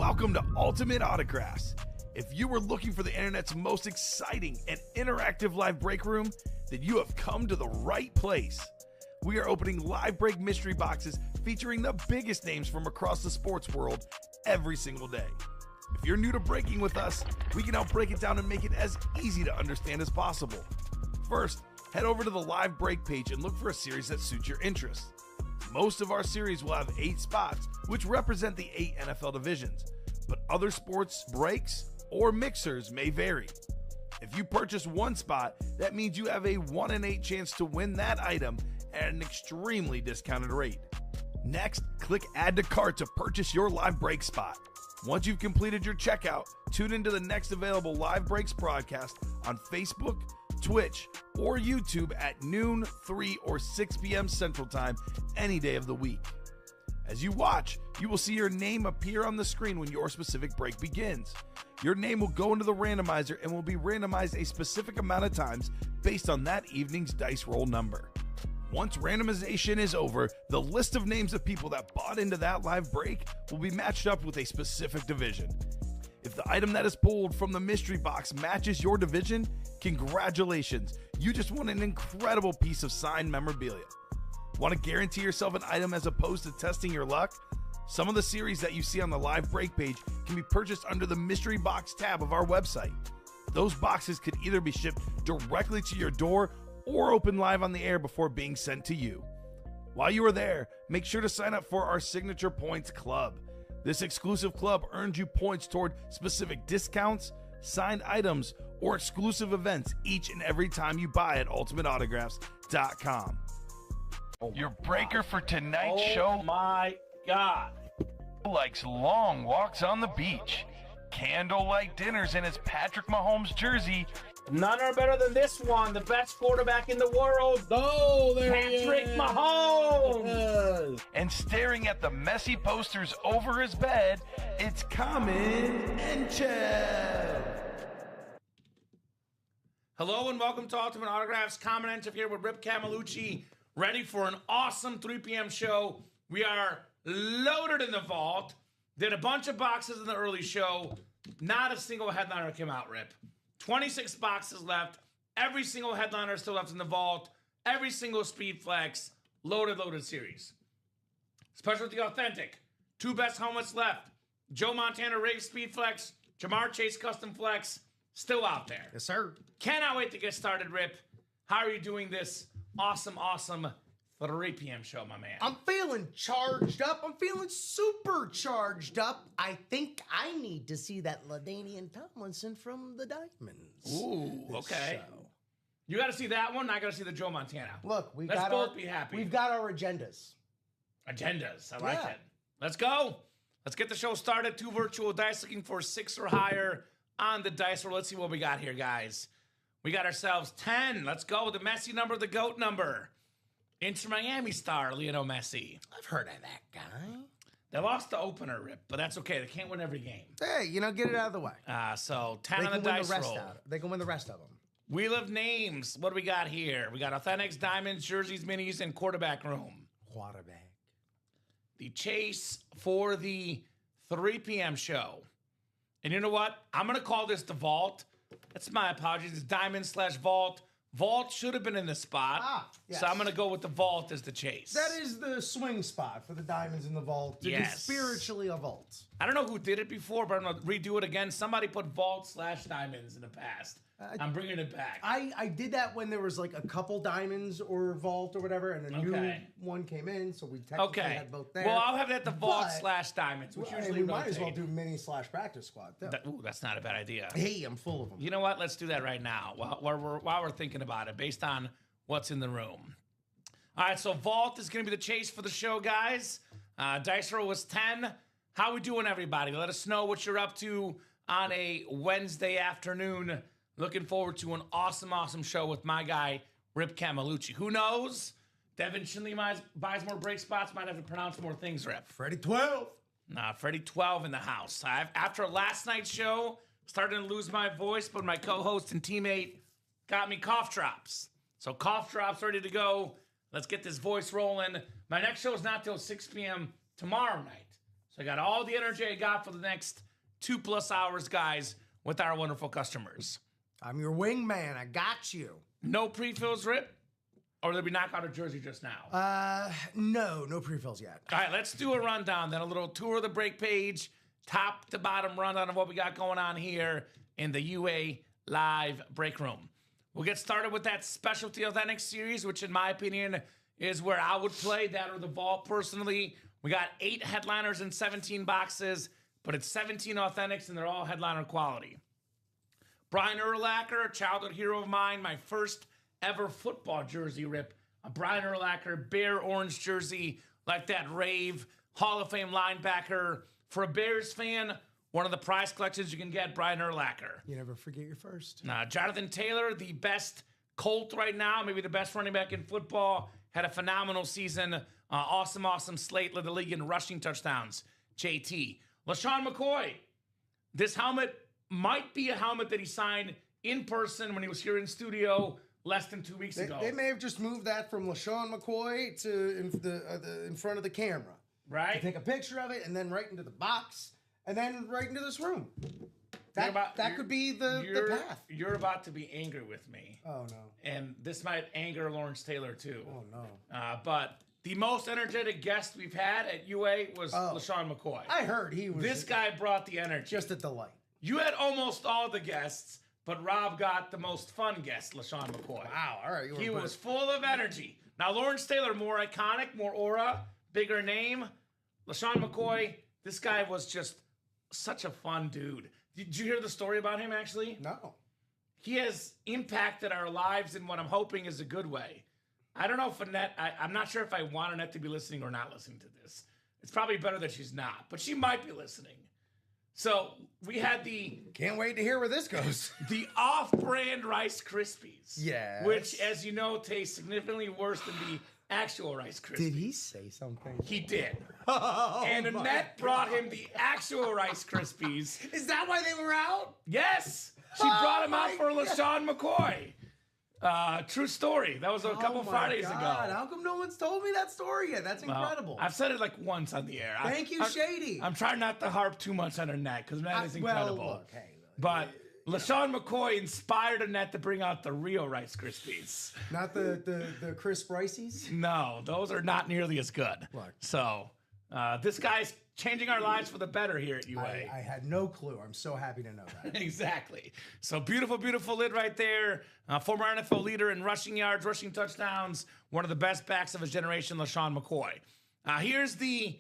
Welcome to Ultimate Autographs. If you were looking for the internet's most exciting and interactive live break room, then you have come to the right place. We are opening live break mystery boxes featuring the biggest names from across the sports world every single day. If you're new to breaking with us, we can help break it down and make it as easy to understand as possible. First, head over to the live break page and look for a series that suits your interests. Most of our series will have 8 spots, which represent the 8 NFL divisions, but other sports breaks or mixers may vary. If you purchase one spot, that means you have a 1 in 8 chance to win that item at an extremely discounted rate. Next, click Add to Cart to purchase your live break spot. Once you've completed your checkout, tune into the next available live breaks broadcast on Facebook, Twitch, or YouTube at noon, 3, or 6 p.m. Central Time any day of the week. As you watch, you will see your name appear on the screen when your specific break begins. Your name will go into the randomizer and will be randomized a specific amount of times based on that evening's dice roll number. Once randomization is over, the list of names of people that bought into that live break will be matched up with a specific division. If the item that is pulled from the mystery box matches your division, congratulations, you just won an incredible piece of signed memorabilia. Want to guarantee yourself an item as opposed to testing your luck? Some of the series that you see on the live break page can be purchased under the mystery box tab of our website. Those boxes could either be shipped directly to your door or open live on the air before being sent to you. While you are there, make sure to sign up for our Signature Points Club. This exclusive club earns you points toward specific discounts, signed items, or exclusive events each and every time you buy at ultimateautographs.com. Your breaker for tonight's show. Oh my God. Likes long walks on the beach, candlelight dinners in his Patrick Mahomes jersey. None are better than this one. The best quarterback in the world. Oh, there Patrick Mahomes. And staring at the messy posters over his bed, it's Kamen Entchev. Hello and welcome to Ultimate Autographs. Kamen Entchev here with Rip Camelucci, ready for an awesome 3 p.m. show. We are loaded in the vault. Did a bunch of boxes in the early show. Not a single headliner came out, Rip. 26 boxes left. Every single headliner still left in the vault. Every single speed flex. Loaded series. Special with the authentic. 2 best helmets left. Joe Montana Race speed flex. Jamar Chase custom flex. Still out there. Yes, sir. Cannot wait to get started, Rip. How are you doing this awesome 3 p.m. show, my man? I'm feeling charged up. I'm feeling super charged up. I think I need to see that LaDainian Tomlinson from the Diamonds. Ooh, okay. Show. You got to see that one. I got to see the Joe Montana. Look, Let's both be happy. We've got our agendas. Agendas. I like Yeah. it. Let's go. Let's get the show started. 2 virtual dice looking for 6 or higher on the dice roll. Let's see what we got here, guys. We got ourselves 10. Let's go. The Messi number, the GOAT number. Inter Miami star, Lionel Messi. I've heard of that guy. They lost the opener, Rip, but that's okay. They can't win every game. Hey, get it out of the way. So 10 They on the can win dice the rest roll. out. They can win the rest of them. Wheel of names. What do we got here? We got Authentics, Diamonds, Jerseys, Minis, and Quarterback Room. Quarterback. The chase for the 3 p.m. show. And you know what? I'm going to call this the Vault. That's my apologies. It's Diamond/Vault. Vault should have been in the spot. Yes. So I'm going to go with the Vault as the chase. That is the swing spot for the Diamonds in the vault. It Yes. is spiritually a vault. I don't know who did it before, but I'm going to redo it again. Somebody put Vault/Diamonds in the past. I'm bringing it back. I did that when there was like a couple diamonds or vault or whatever, and a new Okay. one came in, so we technically Okay. had both there. Well, I'll have that the But- Vault/Diamonds, which Well, usually we might as well rotate. do mini/practice squad too. Ooh, that's not a bad idea. Hey, I'm full of them. You know what? Let's do that right now while we're thinking about it, based on what's in the room. All right, so Vault is going to be the chase for the show, guys. Dice roll was 10. How we doing, everybody? Let us know what you're up to on a Wednesday afternoon. Looking forward to an awesome show with my guy, Rip Camelucci. Who knows? Devin Shinley buys more break spots, might have to pronounce more things, Rip. Freddie 12. Nah, Freddie 12 in the house. After last night's show, starting to lose my voice, but my co-host and teammate got me cough drops. So cough drops ready to go. Let's get this voice rolling. My next show is not till 6 p.m. tomorrow night. So I got all the energy I got for the next 2+ hours, guys, with our wonderful customers. I'm your wingman. I got you. No pre-fills, Rip? Or did we knock out a jersey just now? No pre-fills yet. All right, let's do a rundown then. A little tour of the break page, top to bottom rundown of what we got going on here in the UA Live break room. We'll get started with that Specialty Authentic series, which in my opinion is where I would play that or the vault personally. We got 8 headliners and 17 boxes, but it's 17 authentics and they're all headliner quality. Brian Urlacher, a childhood hero of mine, my first ever football jersey, Rip. A Brian Urlacher Bear orange jersey, like that rave Hall of Fame linebacker. For a Bears fan, one of the prize collections you can get, Brian Urlacher. You never forget your first. Jonathan Taylor, the best Colt right now, maybe the best running back in football, had a phenomenal season. Awesome slate, led the league in rushing touchdowns. JT. LaShawn McCoy. This helmet might be a helmet that he signed in person when he was here in studio less than 2 weeks ago. They may have just moved that from LaShawn McCoy to in front of the camera. Right? To take a picture of it and then right into the box and then right into this room. That could be the path. You're about to be angry with me. Oh, no. And this might anger Lawrence Taylor, too. Oh, no. But the most energetic guest we've had at UA was LaShawn McCoy. I heard he was... This guy brought the energy. Just a delight. You had almost all the guests, but Rob got the most fun guest, LaShawn McCoy. Wow, all right. He was full of energy. Now, Lawrence Taylor, more iconic, more aura, bigger name. LaShawn McCoy, this guy was just such a fun dude. Did you hear the story about him, actually? No. He has impacted our lives in what I'm hoping is a good way. I don't know if Annette, I'm not sure if I want Annette to be listening or not listening to this. It's probably better that she's not, but she might be listening. So we had Can't wait to hear where this goes. the off-brand Rice Krispies. Yes. Which, as you know, tastes significantly worse than the actual Rice Krispies. Did he say something? He did. Oh, And Annette brought him the actual Rice Krispies. Is that why they were out? Yes! She brought him out for LaShawn McCoy. True story. That was a couple Fridays ago. How come no one's told me that story yet? That's incredible. I've said it like once on the air. Thank you, Shady. I'm trying not to harp too much on Annette because Annette is incredible. Well, look, hey, but LaShawn McCoy inspired Annette to bring out the real Rice Krispies. Not the crisp Riceys? No, those are not nearly as good. Look. So this guy's changing our lives for the better here at UA. I had no clue. I'm so happy to know that. Exactly. So beautiful lid right there. Former NFL leader in rushing yards, rushing touchdowns. One of the best backs of his generation, LaShawn McCoy. Here's the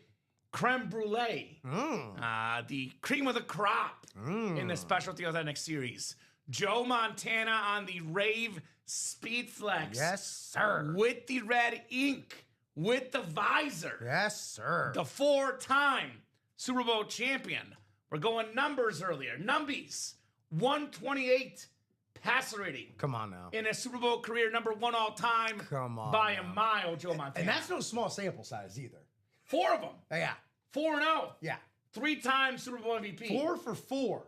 creme brulee. The cream of the crop in the Specialty Authentic series. Joe Montana on the Rave Speed Flex. Yes, sir. With the red ink. With the visor. Yes, sir. The 4-time Super Bowl champion. We're going numbers earlier. Numbies. 128 passer rating. Come on now. In a Super Bowl career, number 1 all time. Come on By now. a mile, Joe Montana. And that's no small sample size either. 4 of them. Yeah. 4-0. Yeah. 3-time Super Bowl MVP. 4 for 4.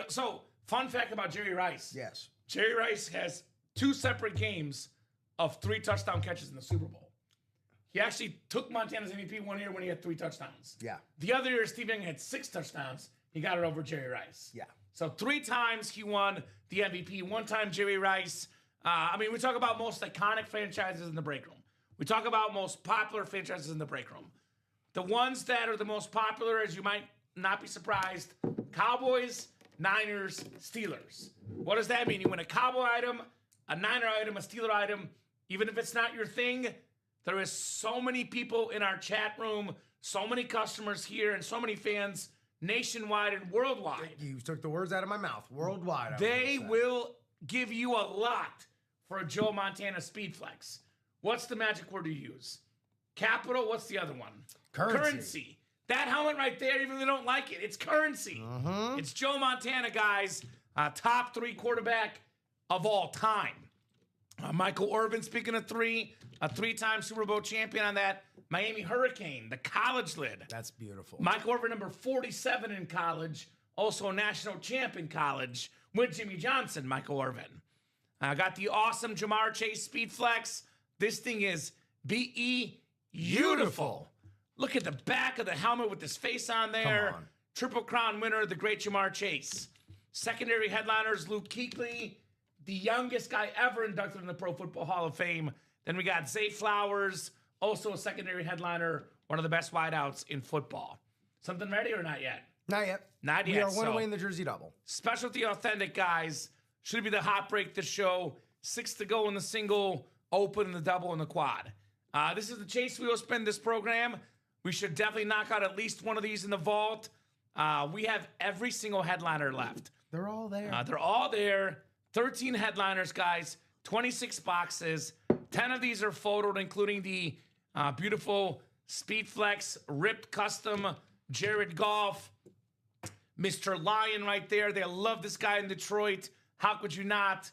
So, fun fact about Jerry Rice. Yes. Jerry Rice has 2 separate games of 3 touchdown catches in the Super Bowl. He actually took Montana's MVP one year when he had 3 touchdowns. Yeah. The other year, Steve Young had 6 touchdowns. He got it over Jerry Rice. Yeah. So 3 times he won the MVP. 1 time Jerry Rice. We talk about most iconic franchises in the break room. We talk about most popular franchises in the break room. The ones that are the most popular, as you might not be surprised, Cowboys, Niners, Steelers. What does that mean? You win a Cowboy item, a Niner item, a Steeler item. Even if it's not your thing, there is so many people in our chat room, so many customers here, and so many fans nationwide and worldwide. You took the words out of my mouth. Worldwide. They will give you a lot for a Joe Montana Speed Flex. What's the magic word you use? Capital. What's the other one? Currency. That helmet right there, even if they don't like it, it's currency. It's Joe Montana, guys. Top 3 quarterback of all time. Michael Irvin, speaking of 3, a 3-time Super Bowl champion on that Miami Hurricane, the college lid. That's beautiful. Michael Irvin, number 47 in college, also a national champ in college with Jimmy Johnson, Michael Irvin. I got the awesome Jamar Chase Speed Flex. This thing is beautiful. Look at the back of the helmet with his face on there. Come on. Triple Crown winner, the great Jamar Chase. Secondary headliners, Luke Kuechly, the youngest guy ever inducted in the Pro Football Hall of Fame. Then we got Zay Flowers, also a secondary headliner, one of the best wideouts in football. Something ready or not yet? Not yet. Not We yet. are one away in the jersey double. Specialty Authentic, guys. Should be the hot break this show. 6 to go in the single, open in the double, and the quad. This is the chase wheel spin this program. We should definitely knock out at least one of these in the vault. We have every single headliner left. They're all there. They're all there. 13 headliners, guys. 26 boxes. 10 of these are photoed, including the beautiful Speedflex Ripped Custom Jared Goff. Mr. Lion right there. They love this guy in Detroit. How could you not?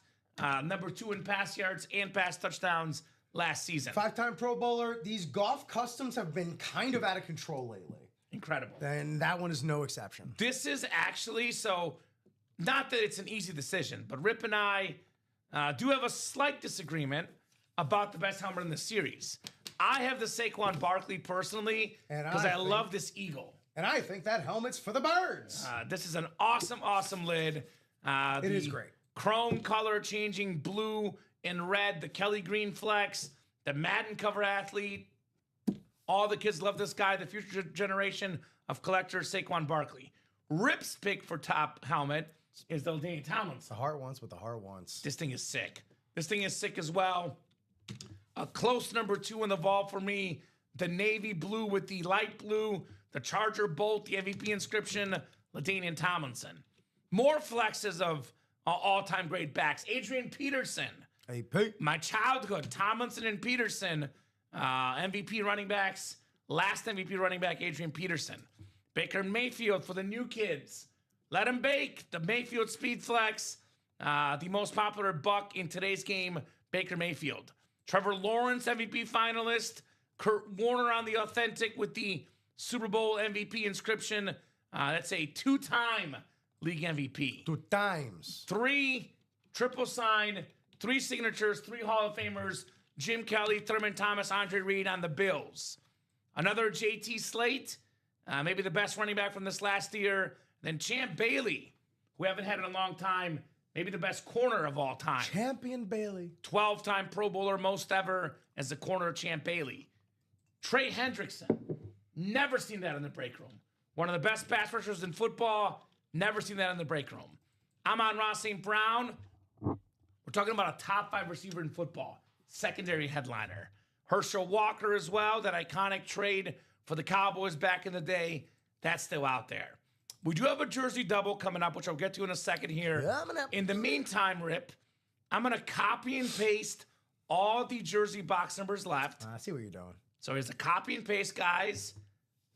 Number 2 in pass yards and pass touchdowns last season. 5-time Pro Bowler. These golf customs have been kind of out of control lately. Incredible. And that one is no exception. This is actually, so not that it's an easy decision, but Rip and I do have a slight disagreement about the best helmet in the series. I have the Saquon Barkley personally because I love this eagle. And I think that helmet's for the birds. This is an awesome, awesome lid. It is great. Chrome color changing blue and red, the Kelly Green Flex, the Madden cover athlete. All the kids love this guy, the future generation of collectors, Saquon Barkley. Rip's pick for top helmet is the LaDainian Tomlinson. The heart wants what the heart wants. This thing is sick. This thing is sick as well. A close number 2 in the vault for me, the navy blue with the light blue, the Charger bolt, the MVP inscription, LaDainian Tomlinson. More flexes of all-time great backs. Adrian Peterson. AP. My childhood, Tomlinson and Peterson, MVP running backs. Last MVP running back, Adrian Peterson. Baker Mayfield for the new kids. Let him bake. The Mayfield Speed Flex. The most popular buck in today's game, Baker Mayfield. Trevor Lawrence, MVP finalist. Kurt Warner on the authentic with the Super Bowl MVP inscription. That's a 2-time league MVP. 2 times. 3 triple sign, 3 signatures, 3 Hall of Famers. Jim Kelly, Thurman Thomas, Andre Reed on the Bills. Another JT Slate, maybe the best running back from this last year. Then Champ Bailey, who we haven't had in a long time, maybe the best corner of all time. Champion Bailey. 12-time Pro Bowler, most ever as the corner of Champ Bailey. Trey Hendrickson, never seen that in the break room. One of the best pass rushers in football, never seen that in the break room. Amon-Ra St. Brown, we're talking about a top 5 receiver in football. Secondary headliner. Herschel Walker as well, that iconic trade for the Cowboys back in the day. That's still out there. We do have a jersey double coming up, which I'll get to in a second here. In the meantime, Rip, I'm going to copy and paste all the jersey box numbers left. I see what you're doing. So here's a copy and paste, guys.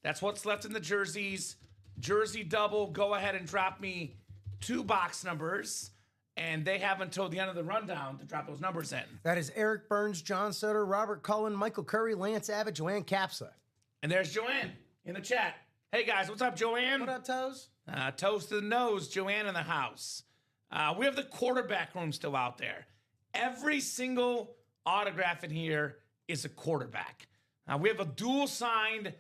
That's what's left in the jerseys. Jersey double, go ahead and drop me 2 box numbers. And they have until the end of the rundown to drop those numbers in. That is Eric Burns, John Sutter, Robert Cullen, Michael Curry, Lance Abbott, Joanne Capsa. And there's Joanne in the chat. Hey, guys, what's up, Joanne? What up, Toes? Toes to the nose, Joanne in the house. We have the quarterback room still out there. Every single autograph in here is a quarterback. We have a dual-signed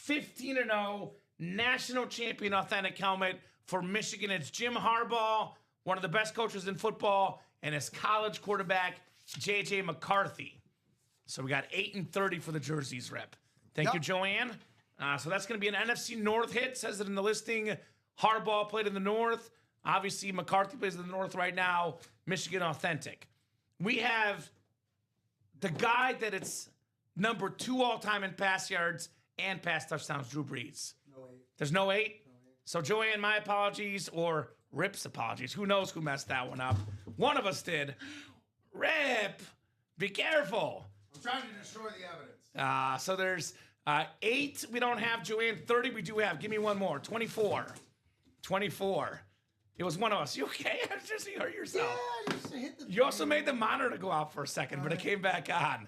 15-0 national champion authentic helmet for Michigan. It's Jim Harbaugh, one of the best coaches in football, and his college quarterback, J.J. McCarthy. So we got 8-30 for the jerseys, Rep. Thank you, Joanne. So that's going to be an NFC North hit. Says it in the listing. Harbaugh played in the North. Obviously, McCarthy plays in the North right now. Michigan authentic. We have the guy that it's number 2 all-time in pass yards and pass touchdowns, Drew Brees. No 8. There's no 8? So, Joanne, my apologies, or Rip's apologies. Who knows who messed that one up? One of us did. Rip, be careful. I'm trying to destroy the evidence. So there's 8 we don't have. Joanne, 30 we do have. Give me one more. 24. 24. It was one of us. You okay? I just you hurt yourself. Yeah, just hit the You also made the monitor go out for a second, but it came back on.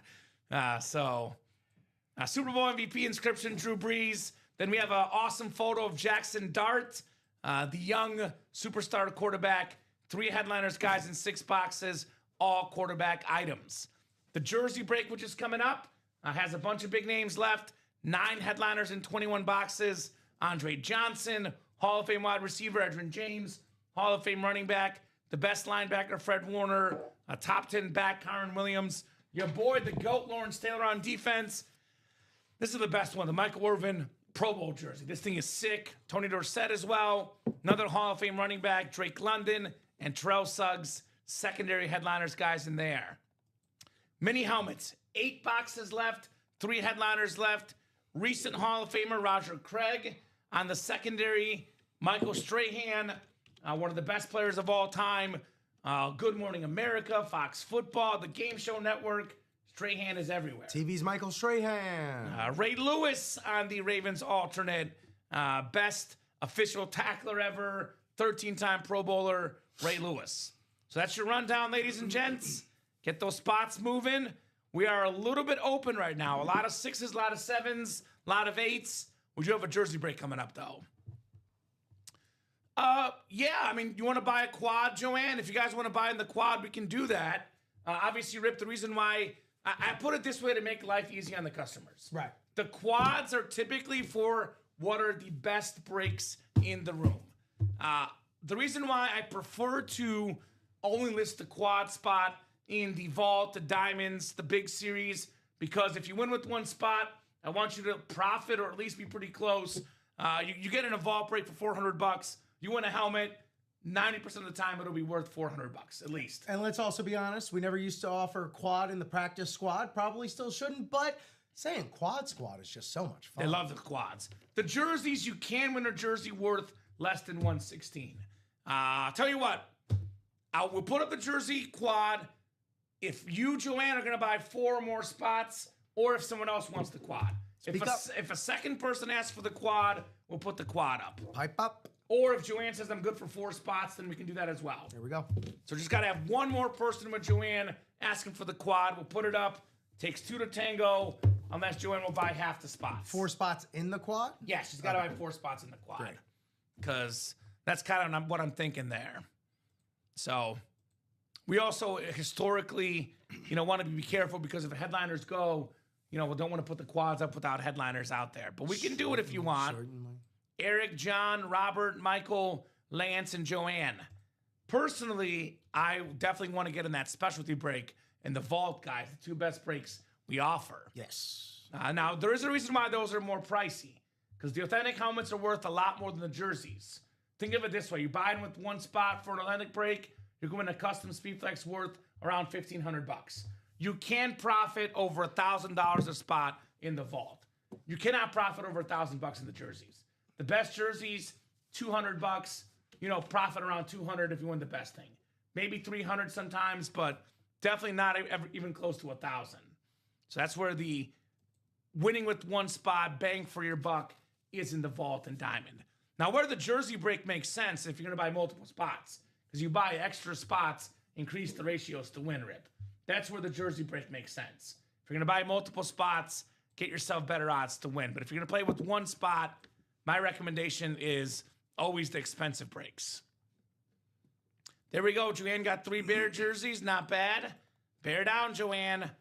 Super Bowl MVP inscription, Drew Brees. Then we have an awesome photo of Jackson Dart, the young superstar quarterback. 3 headliners, guys, in 6 boxes, all quarterback items. The jersey break, which is coming up, has a bunch of big names left. 9 headliners in 21 boxes. Andre Johnson, Hall of Fame wide receiver Edgerrin James, Hall of Fame running back, the best linebacker Fred Warner, a top 10 back Kyron Williams, your boy the GOAT Lawrence Taylor on defense. This is the best one, the Michael Irvin Pro Bowl jersey. This thing is sick. Tony Dorsett as well. Another Hall of Fame running back, Drake London, and Terrell Suggs, secondary headliners guys in there. Mini helmets, 8 boxes left, 3 headliners left. Recent Hall of Famer Roger Craig on the secondary. Michael Strahan, one of the best players of all time. Good Morning America, Fox Football, the Game Show Network. Strahan is everywhere. TV's Michael Strahan. Ray Lewis on the Ravens alternate. Best official tackler ever. 13-time Pro Bowler, Ray Lewis. So that's your rundown, ladies and gents. Get those spots moving. We are a little bit open right now. A lot of 6s, a lot of 7s, a lot of 8s. We do have a jersey break coming up, though. Yeah, I mean, you want to buy a quad, Joanne? If you guys want to buy in the quad, we can do that. Obviously, Rip, the reason why I put it this way to make life easy on the customers. Right. The quads are typically for what are the best breaks in the room. The reason why I prefer to only list the quad spot in the vault, the diamonds, the big series, because if you win with one spot, I want you to profit or at least be pretty close. You get in a vault break for $400. You win a helmet. 90% of the time, it'll be worth $400 at least. And let's also be honest, we never used to offer quad in the practice squad. Probably still shouldn't, but saying quad squad is just so much fun. They love the quads. The jerseys, you can win a jersey worth less than $116. I'll tell you what, we'll put up the jersey quad if you, Joanne, are going to buy 4 or more spots, or if someone else wants the quad. If a second person asks for the quad, we'll put the quad up. Pipe up. Or if Joanne says I'm good for 4 spots, then we can do that as well. There we go. So just got to have one more person with Joanne asking for the quad. We'll put it up. Takes 2 to tango, unless Joanne will buy half the spots. 4 spots in the quad? Yeah, she's got to buy 4 spots in the quad. Because that's kind of what I'm thinking there. So we also historically, want to be careful because if headliners go, we don't want to put the quads up without headliners out there. But we can do it if you want. Certainly. Eric, John, Robert, Michael, Lance, and Joanne. Personally, I definitely want to get in that specialty break and the vault, guys, the 2 best breaks we offer. Yes. Now, there is a reason why those are more pricey, because the authentic helmets are worth a lot more than the jerseys. Think of it this way. You buy in with 1 spot for an authentic break, you're going to custom Speedflex worth around $1,500. You can profit over $1,000 a spot in the vault. You cannot profit over $1,000 in the jerseys. The best jerseys, $200. Profit around $200 if you win the best thing. Maybe $300 sometimes, but definitely not ever even close to $1,000. So that's where the winning with 1 spot, bang for your buck, is in the vault and diamond. Now, where the jersey break makes sense if you're going to buy multiple spots, because you buy extra spots, increase the ratios to win, Rip. That's where the jersey break makes sense. If you're going to buy multiple spots, get yourself better odds to win. But if you're going to play with 1 spot, my recommendation is always the expensive breaks. There we go. Joanne got 3 Bear jerseys. Not bad. Bear down, Joanne.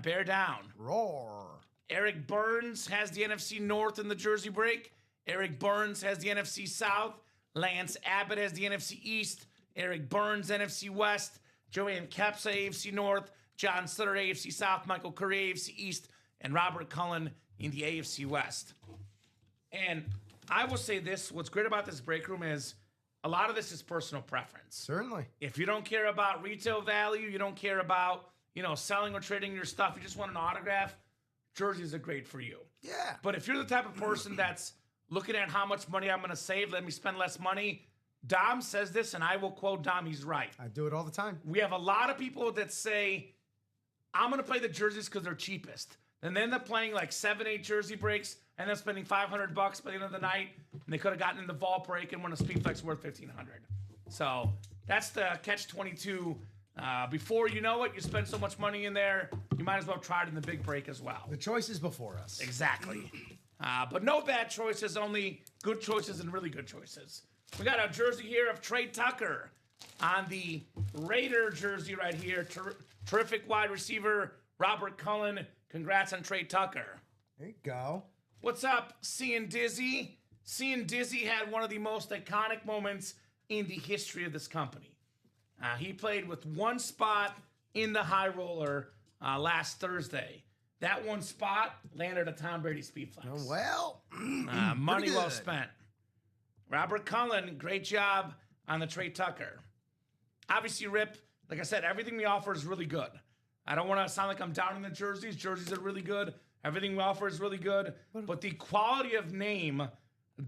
Bear down. Roar. Eric Burns has the NFC North in the jersey break. Eric Burns has the NFC South. Lance Abbott has the NFC East. Eric Burns, NFC West. Joanne Kepsa, AFC North. John Sutter, AFC South. Michael Curry, AFC East. And Robert Cullen in the AFC West. And I will say this, what's great about this break room is a lot of this is personal preference. Certainly. If you don't care about retail value, you don't care about, selling or trading your stuff, you just want an autograph, jerseys are great for you. Yeah. But if you're the type of person that's looking at how much money I'm going to save, let me spend less money, Dom says this, and I will quote Dom, he's right. I do it all the time. We have a lot of people that say, I'm going to play the jerseys because they're cheapest. And then they're playing like 7-8 jersey breaks, and they're spending $500 by the end of the night, and they could have gotten in the vault break and won a Speedflex worth $1,500. So that's the catch-22. Before you know it, you spend so much money in there, you might as well try it in the big break as well. The choice is before us. Exactly. But no bad choices, only good choices and really good choices. We got a jersey here of Trey Tucker on the Raider jersey right here. Terrific wide receiver, Robert Cullen. Congrats on Trey Tucker. There you go. What's up, Seeing Dizzy? Seeing Dizzy had one of the most iconic moments in the history of this company. He played with one spot in the high roller last Thursday. That one spot landed a Tom Brady speed flex. Oh, well, money well good. spent. Robert Cullen, great job on the Trey Tucker. Obviously, Rip, like I said, everything we offer is really good. I don't want to sound like I'm down in the jerseys. Jerseys are really good. Everything we offer is really good. But the quality of name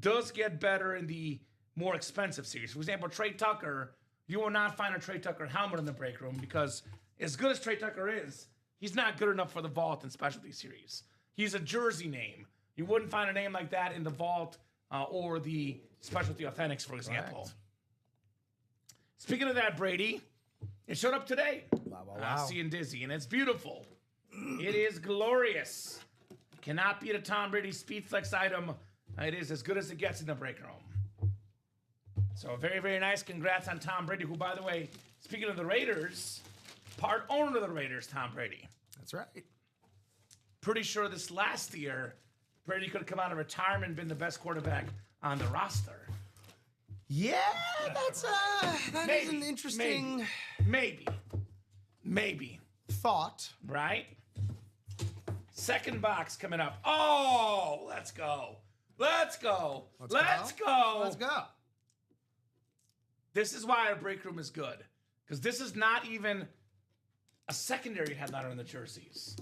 does get better in the more expensive series. For example, Trey Tucker, you will not find a Trey Tucker helmet in the break room because as good as Trey Tucker is, he's not good enough for the vault and specialty series. He's a jersey name. You wouldn't find a name like that in the vault or the specialty authentics, for example. Correct. Speaking of that, Brady, it showed up today. Wow. Seeing Dizzy, and it's beautiful. It is glorious. Cannot beat a Tom Brady Speedflex item. It is as good as it gets in the break room. So very, very nice. Congrats on Tom Brady, who, by the way, speaking of the Raiders, part owner of the Raiders, Tom Brady. That's right. Pretty sure this last year, Brady could have come out of retirement and been the best quarterback on the roster. Yeah, that is an interesting Maybe. thought. Right? Second box coming up. Oh, let's go. Let's go. Let's go. This is why our break room is good. Because this is not even a secondary headliner in the jerseys.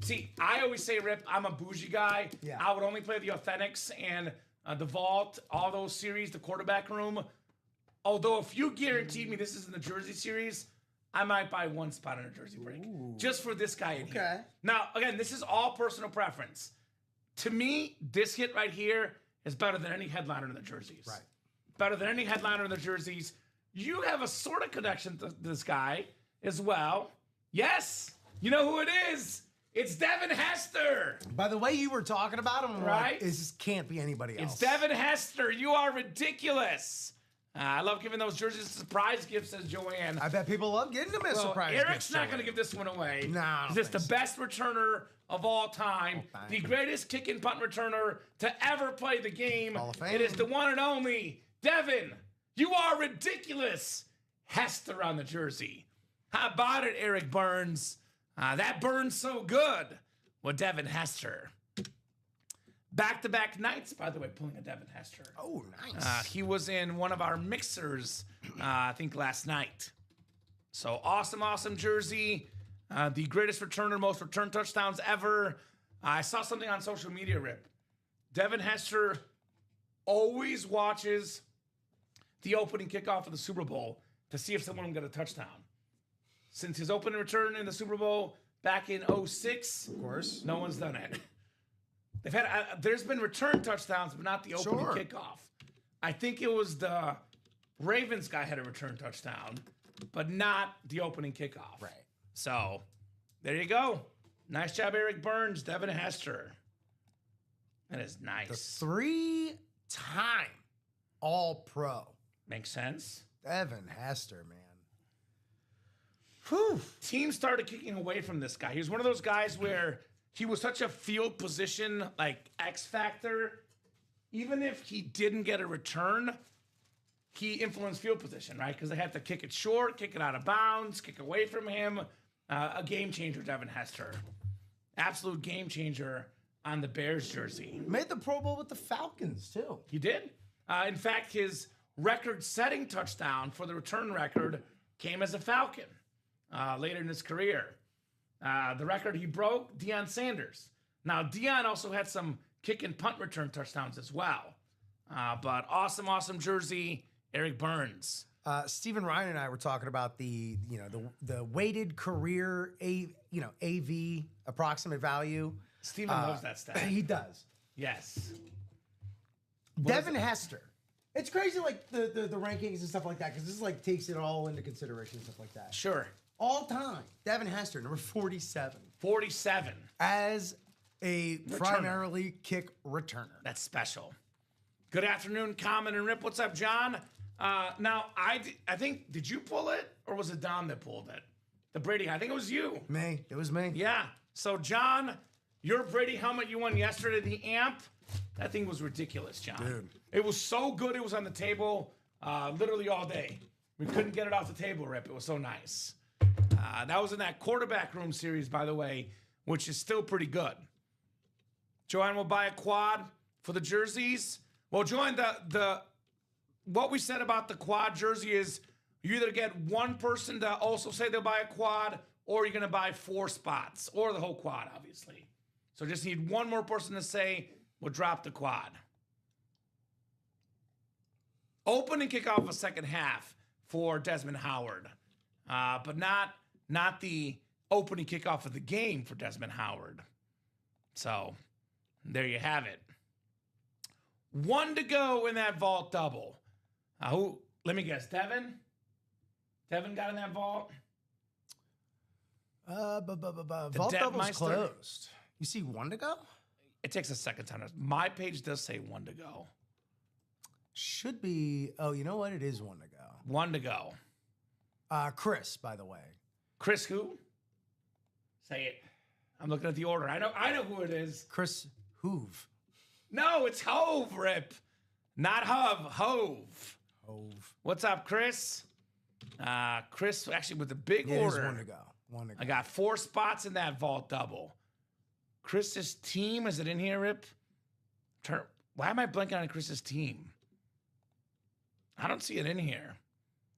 See, I always say, Rip, I'm a bougie guy. Yeah. I would only play the Authentics and the Vault, all those series, the quarterback room. Although if you guaranteed me this is in the jersey series, I might buy one spot in a jersey break. Just for this guy in here. Now, again, this is all personal preference. To me, this hit right here is better than any headliner in the jerseys. Right. Better than any headliner in the jerseys. You have a sort of connection to this guy as well. Yes, you know who it is. It's Devin Hester. By the way you were talking about him, I'm Right? like, this can't be anybody else. It's Devin Hester. You are ridiculous. I love giving those jerseys surprise gifts, says Joanne. I bet people love getting them as surprise Eric's gifts, not going to Joanne. give this one away. No, I don't It's the think best returner of all time. Hall of The Fame. greatest kick and punt returner to ever play the game. Hall of Fame. It is the one and only Devin. You are ridiculous. Hester on the jersey. How about it, Eric Burns? That burns so good. Well, Devin Hester. Back-to-back nights, by the way, pulling a Devin Hester. Oh, nice. He was in one of our mixers, I think, last night. So awesome jersey. The greatest returner, most return touchdowns ever. I saw something on social media, Rip. Devin Hester always watches the opening kickoff of the Super Bowl to see if someone will get a touchdown. Since his opening return in the Super Bowl back in 2006, Of course. no one's done it. They've had there's been return touchdowns, but not the opening kickoff. I think it was the Ravens guy had a return touchdown, but not the opening kickoff. Right. So there you go. Nice job, Eric Burns, Devin Hester. That is The nice. 3-time All-Pro. Makes sense. Devin Hester, man. Whew. Teams started kicking away from this guy. He was one of those guys where he was such a field position, like X factor. Even if he didn't get a return, he influenced field position, right? Because they had to kick it short, kick it out of bounds, kick away from him. A game changer, Devin Hester. Absolute game changer on the Bears jersey. Made the Pro Bowl with the Falcons, too. He did. In fact, his record-setting touchdown for the return record came as a Falcon later in his career. The record he broke, Deion Sanders. Now, Deion also had some kick and punt return touchdowns as well. But awesome jersey, Eric Burns. Stephen Ryan and I were talking about the weighted career AV approximate value. Steven loves that stat. He does. Yes. Devin Hester. It's crazy, like the rankings and stuff like that, because this like takes it all into consideration and stuff like that. Sure. All time, Devin Hester, number 47, 47. as a primarily kick returner. That's special. Good afternoon, Kamen and Rip. What's up, John? Now, I think, did you pull it, or was it Don that pulled it? The Brady, I think it was you. It was me. Yeah. So John Your Brady helmet you won yesterday, the amp, that thing was ridiculous, John. Dude. It was so good, it was on the table literally all day. We couldn't get it off the table, Rip. It was so nice. That was in that quarterback room series, by the way, which is still pretty good. Joanne will buy a quad for the jerseys. Well, Joanne, what we said about the quad jersey is you either get one person to also say they'll buy a quad, or you're going to buy 4 spots, or the whole quad, obviously. So just need one more person to say, we'll drop the quad. Open and kick off a second half for Desmond Howard. But not the opening kickoff of the game for Desmond Howard. So there you have it. 1 to go in that vault double. Let me guess, Devin? Devin got in that vault? Vault double's closed. You see 1 to go? It takes a second time. My page does say 1 to go. Should be. Oh, you know what? It is 1 to go. 1 to go. Chris, by the way. Chris who? Say it. I'm looking at the order. I know who it is. Chris Hoove. No, it's Hove, Rip. Not Hove. Hove. Hove. What's up, Chris? Chris, actually, with the big It is order. 1 to go. 1 to go. I got 4 spots in that vault double. Chris's team, is it in here, Rip? Why am I blanking on Chris's team? I don't see it in here.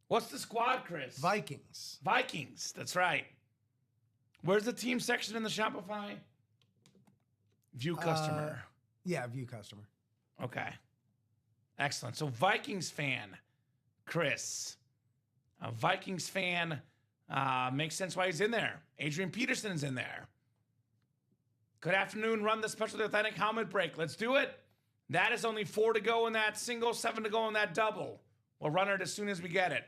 What's the squad, Chris? Vikings. Vikings, that's right. Where's the team section in the Shopify? View customer. Yeah, view customer. Okay. Excellent. So Vikings fan, Chris. A Vikings fan makes sense why he's in there. Adrian Peterson's in there. Good afternoon. Run the Specialty Authentic helmet break. Let's do it. That is only 4 to go in that single, 7 to go in that double. We'll run it as soon as we get it.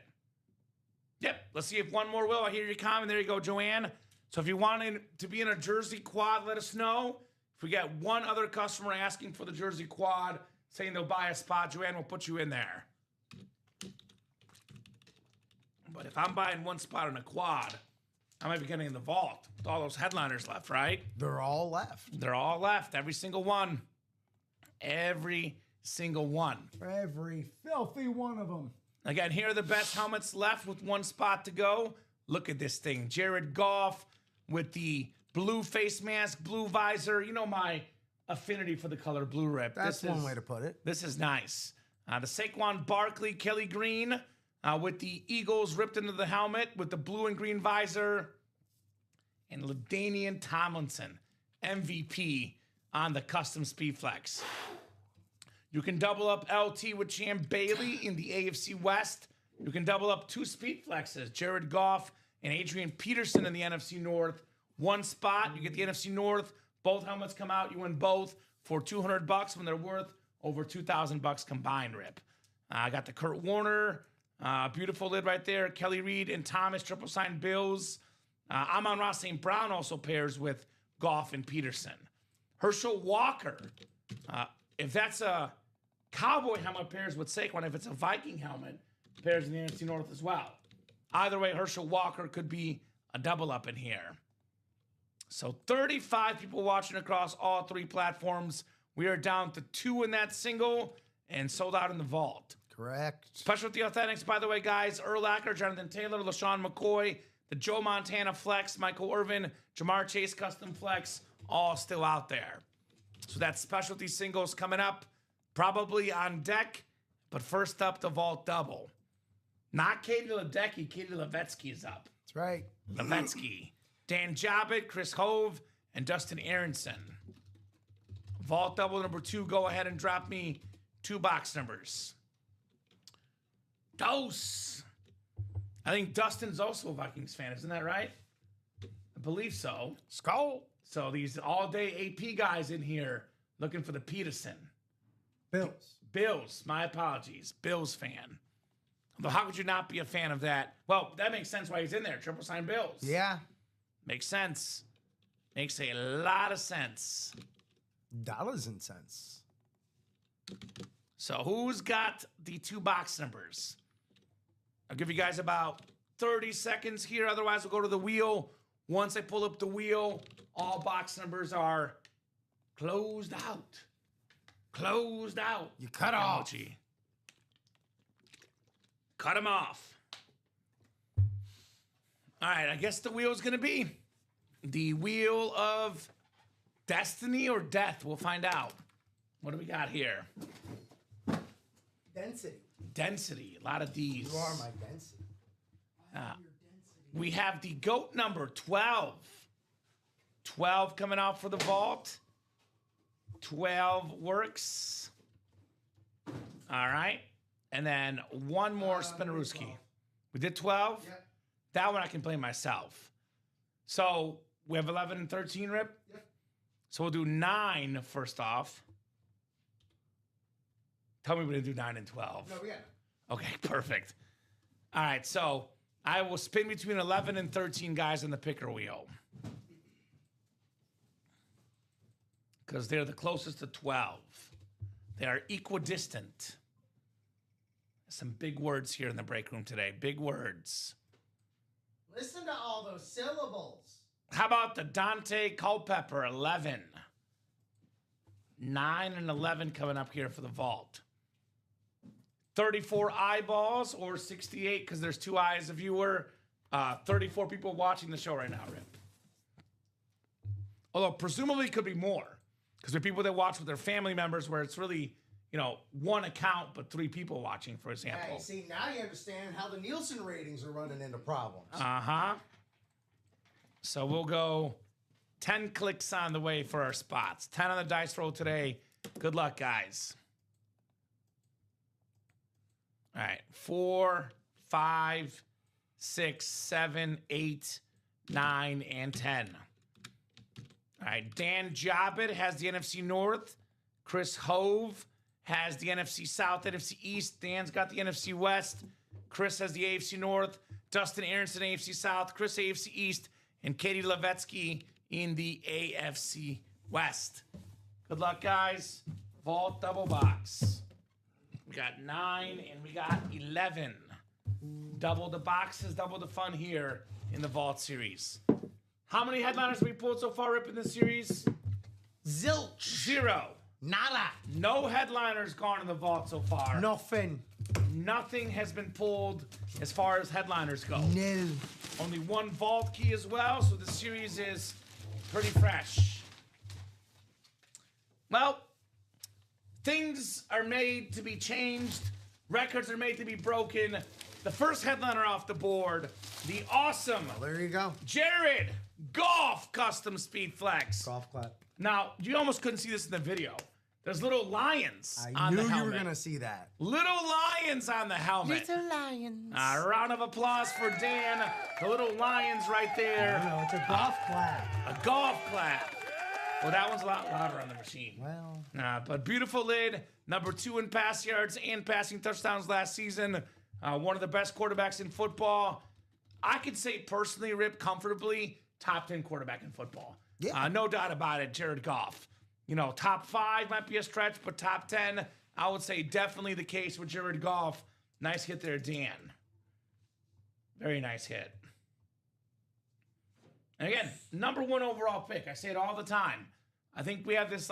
Yep. Let's see if one more will. I hear your comment. There you go, Joanne. So if you wanted to be in a jersey quad, let us know. If we get one other customer asking for the jersey quad, saying they'll buy a spot, Joanne will put you in there. But if I'm buying one spot in a quad, I might be getting in the vault with all those headliners left, right? They're all left. They're all left. Every single one. Every single one. Every filthy one of them. Again, here are the best helmets left with 1 spot to go. Look at this thing. Jared Goff with the blue face mask, blue visor. You know my affinity for the color blue, Rip. That's one way to put it. This is nice. The Saquon Barkley, Kelly Green with the Eagles ripped into the helmet with the blue and green visor. And LaDainian Tomlinson, MVP on the custom Speedflex. You can double up LT with Champ Bailey in the AFC West. You can double up 2 Speedflexes, Jared Goff and Adrian Peterson in the NFC North. 1 spot, you get the NFC North. Both helmets come out, you win both for $200 when they're worth over $2,000 combined, Rip. I got the Kurt Warner, beautiful lid right there. Kelly Reed and Thomas, triple sign Bills. Amon-Ra St. Brown also pairs with Goff and Peterson. Herschel Walker, if that's a Cowboy helmet, pairs with Saquon. If it's a Viking helmet, pairs in the NFC North as well. Either way, Herschel Walker could be a double up in here. So 35 people watching across all 3 platforms. We are down to 2 in that single and sold out in the vault. Correct. Specialty Authentics, by the way, guys. Urlacher, Jonathan Taylor, LaShawn McCoy, the Joe Montana Flex, Michael Irvin, Jamar Chase Custom Flex, all still out there. So that's specialty singles coming up, probably on deck. But first up, the vault double. Not Katie Ledecky, Katie Levetsky is up. That's right. Levetsky. Dan Jobbitt, Chris Hove, and Dustin Aronson. Vault double number 2, go ahead and drop me 2 box numbers. Dose. I think Dustin's also a Vikings fan, isn't that right? I believe so. Skull. So these all-day AP guys in here looking for the Peterson. Bills, my apologies. Bills fan. Although how could you not be a fan of that? Well, that makes sense why he's in there. Triple sign Bills. Yeah. Makes sense. Makes a lot of sense. Dollars and cents. So who's got the 2 box numbers? I'll give you guys about 30 seconds here. Otherwise, we'll go to the wheel. Once I pull up the wheel, all box numbers are Closed out. Closed out. You cut off. Kamuchi. Cut him off. All right, I guess the wheel's going to be the wheel of destiny or death. We'll find out. What do we got here? Density. Density. A lot of D's. You are my density. We have the GOAT number 12. 12 coming out for the vault. 12 works. All right. And then one more Spinarooski. We did 12? Yep. That one I can play myself. So we have 11 and 13, Rip? Yep. So we'll do 9 first off. Tell me we didn't do 9 and 12. No, yeah. Okay, perfect. All right, so I will spin between 11 and 13 guys on the picker wheel. Because they're the closest to 12. They are equidistant. Some big words here in the break room today. Big words. Listen to all those syllables. How about the Dante Culpepper, 11? 9 and 11 coming up here for the vault. 34 eyeballs or 68 because there's 2 eyes a viewer. 34 people watching the show right now, Rip. Although presumably it could be more because there are people that watch with their family members where it's really, 1 account but 3 people watching, for example. Hey, see, now you understand how the Nielsen ratings are running into problems. Uh-huh. So we'll go 10 clicks on the way for our spots. 10 on the dice roll today. Good luck, guys. All right. 4, 5, 6, 7, 8, 9, and 10. All right. Dan Jobbitt has the NFC North. Chris Hove has the NFC South, NFC East. Dan's got the NFC West. Chris has the AFC North. Dustin Aronson, AFC South. Chris, AFC East. And Katie Levetsky in the AFC West. Good luck, guys. Vault double box. We got 9 and we got 11. Double the boxes, double the fun here in the Vault series. How many headliners have we pulled so far, Rip, in this series? Zilch. 0. Nada. No headliners gone in the Vault so far. Nothing. Nothing has been pulled as far as headliners go. No. Only 1 Vault key as well, so the series is pretty fresh. Well, things are made to be changed. Records are made to be broken. The first headliner off the board, the awesome There you go. Jared Golf Custom Speed Flex. Golf clap. Now, you almost couldn't see this in the video. There's little lions I on knew the helmet. you were going to see that. Little lions on the helmet. Little lions. A round of applause for Dan. The little lions right there. No, it's a golf clap. A golf clap. Well, that one's a lot louder on the machine. Well. But beautiful lid. Number 2 in pass yards and passing touchdowns last season. One of the best quarterbacks in football. I could say personally, Rip, comfortably, top 10 quarterback in football. Yeah. No doubt about it, Jared Goff. Top 5 might be a stretch, but top 10, I would say definitely the case with Jared Goff. Nice hit there, Dan. Very nice hit. And again, number 1 overall pick. I say it all the time. I think we have this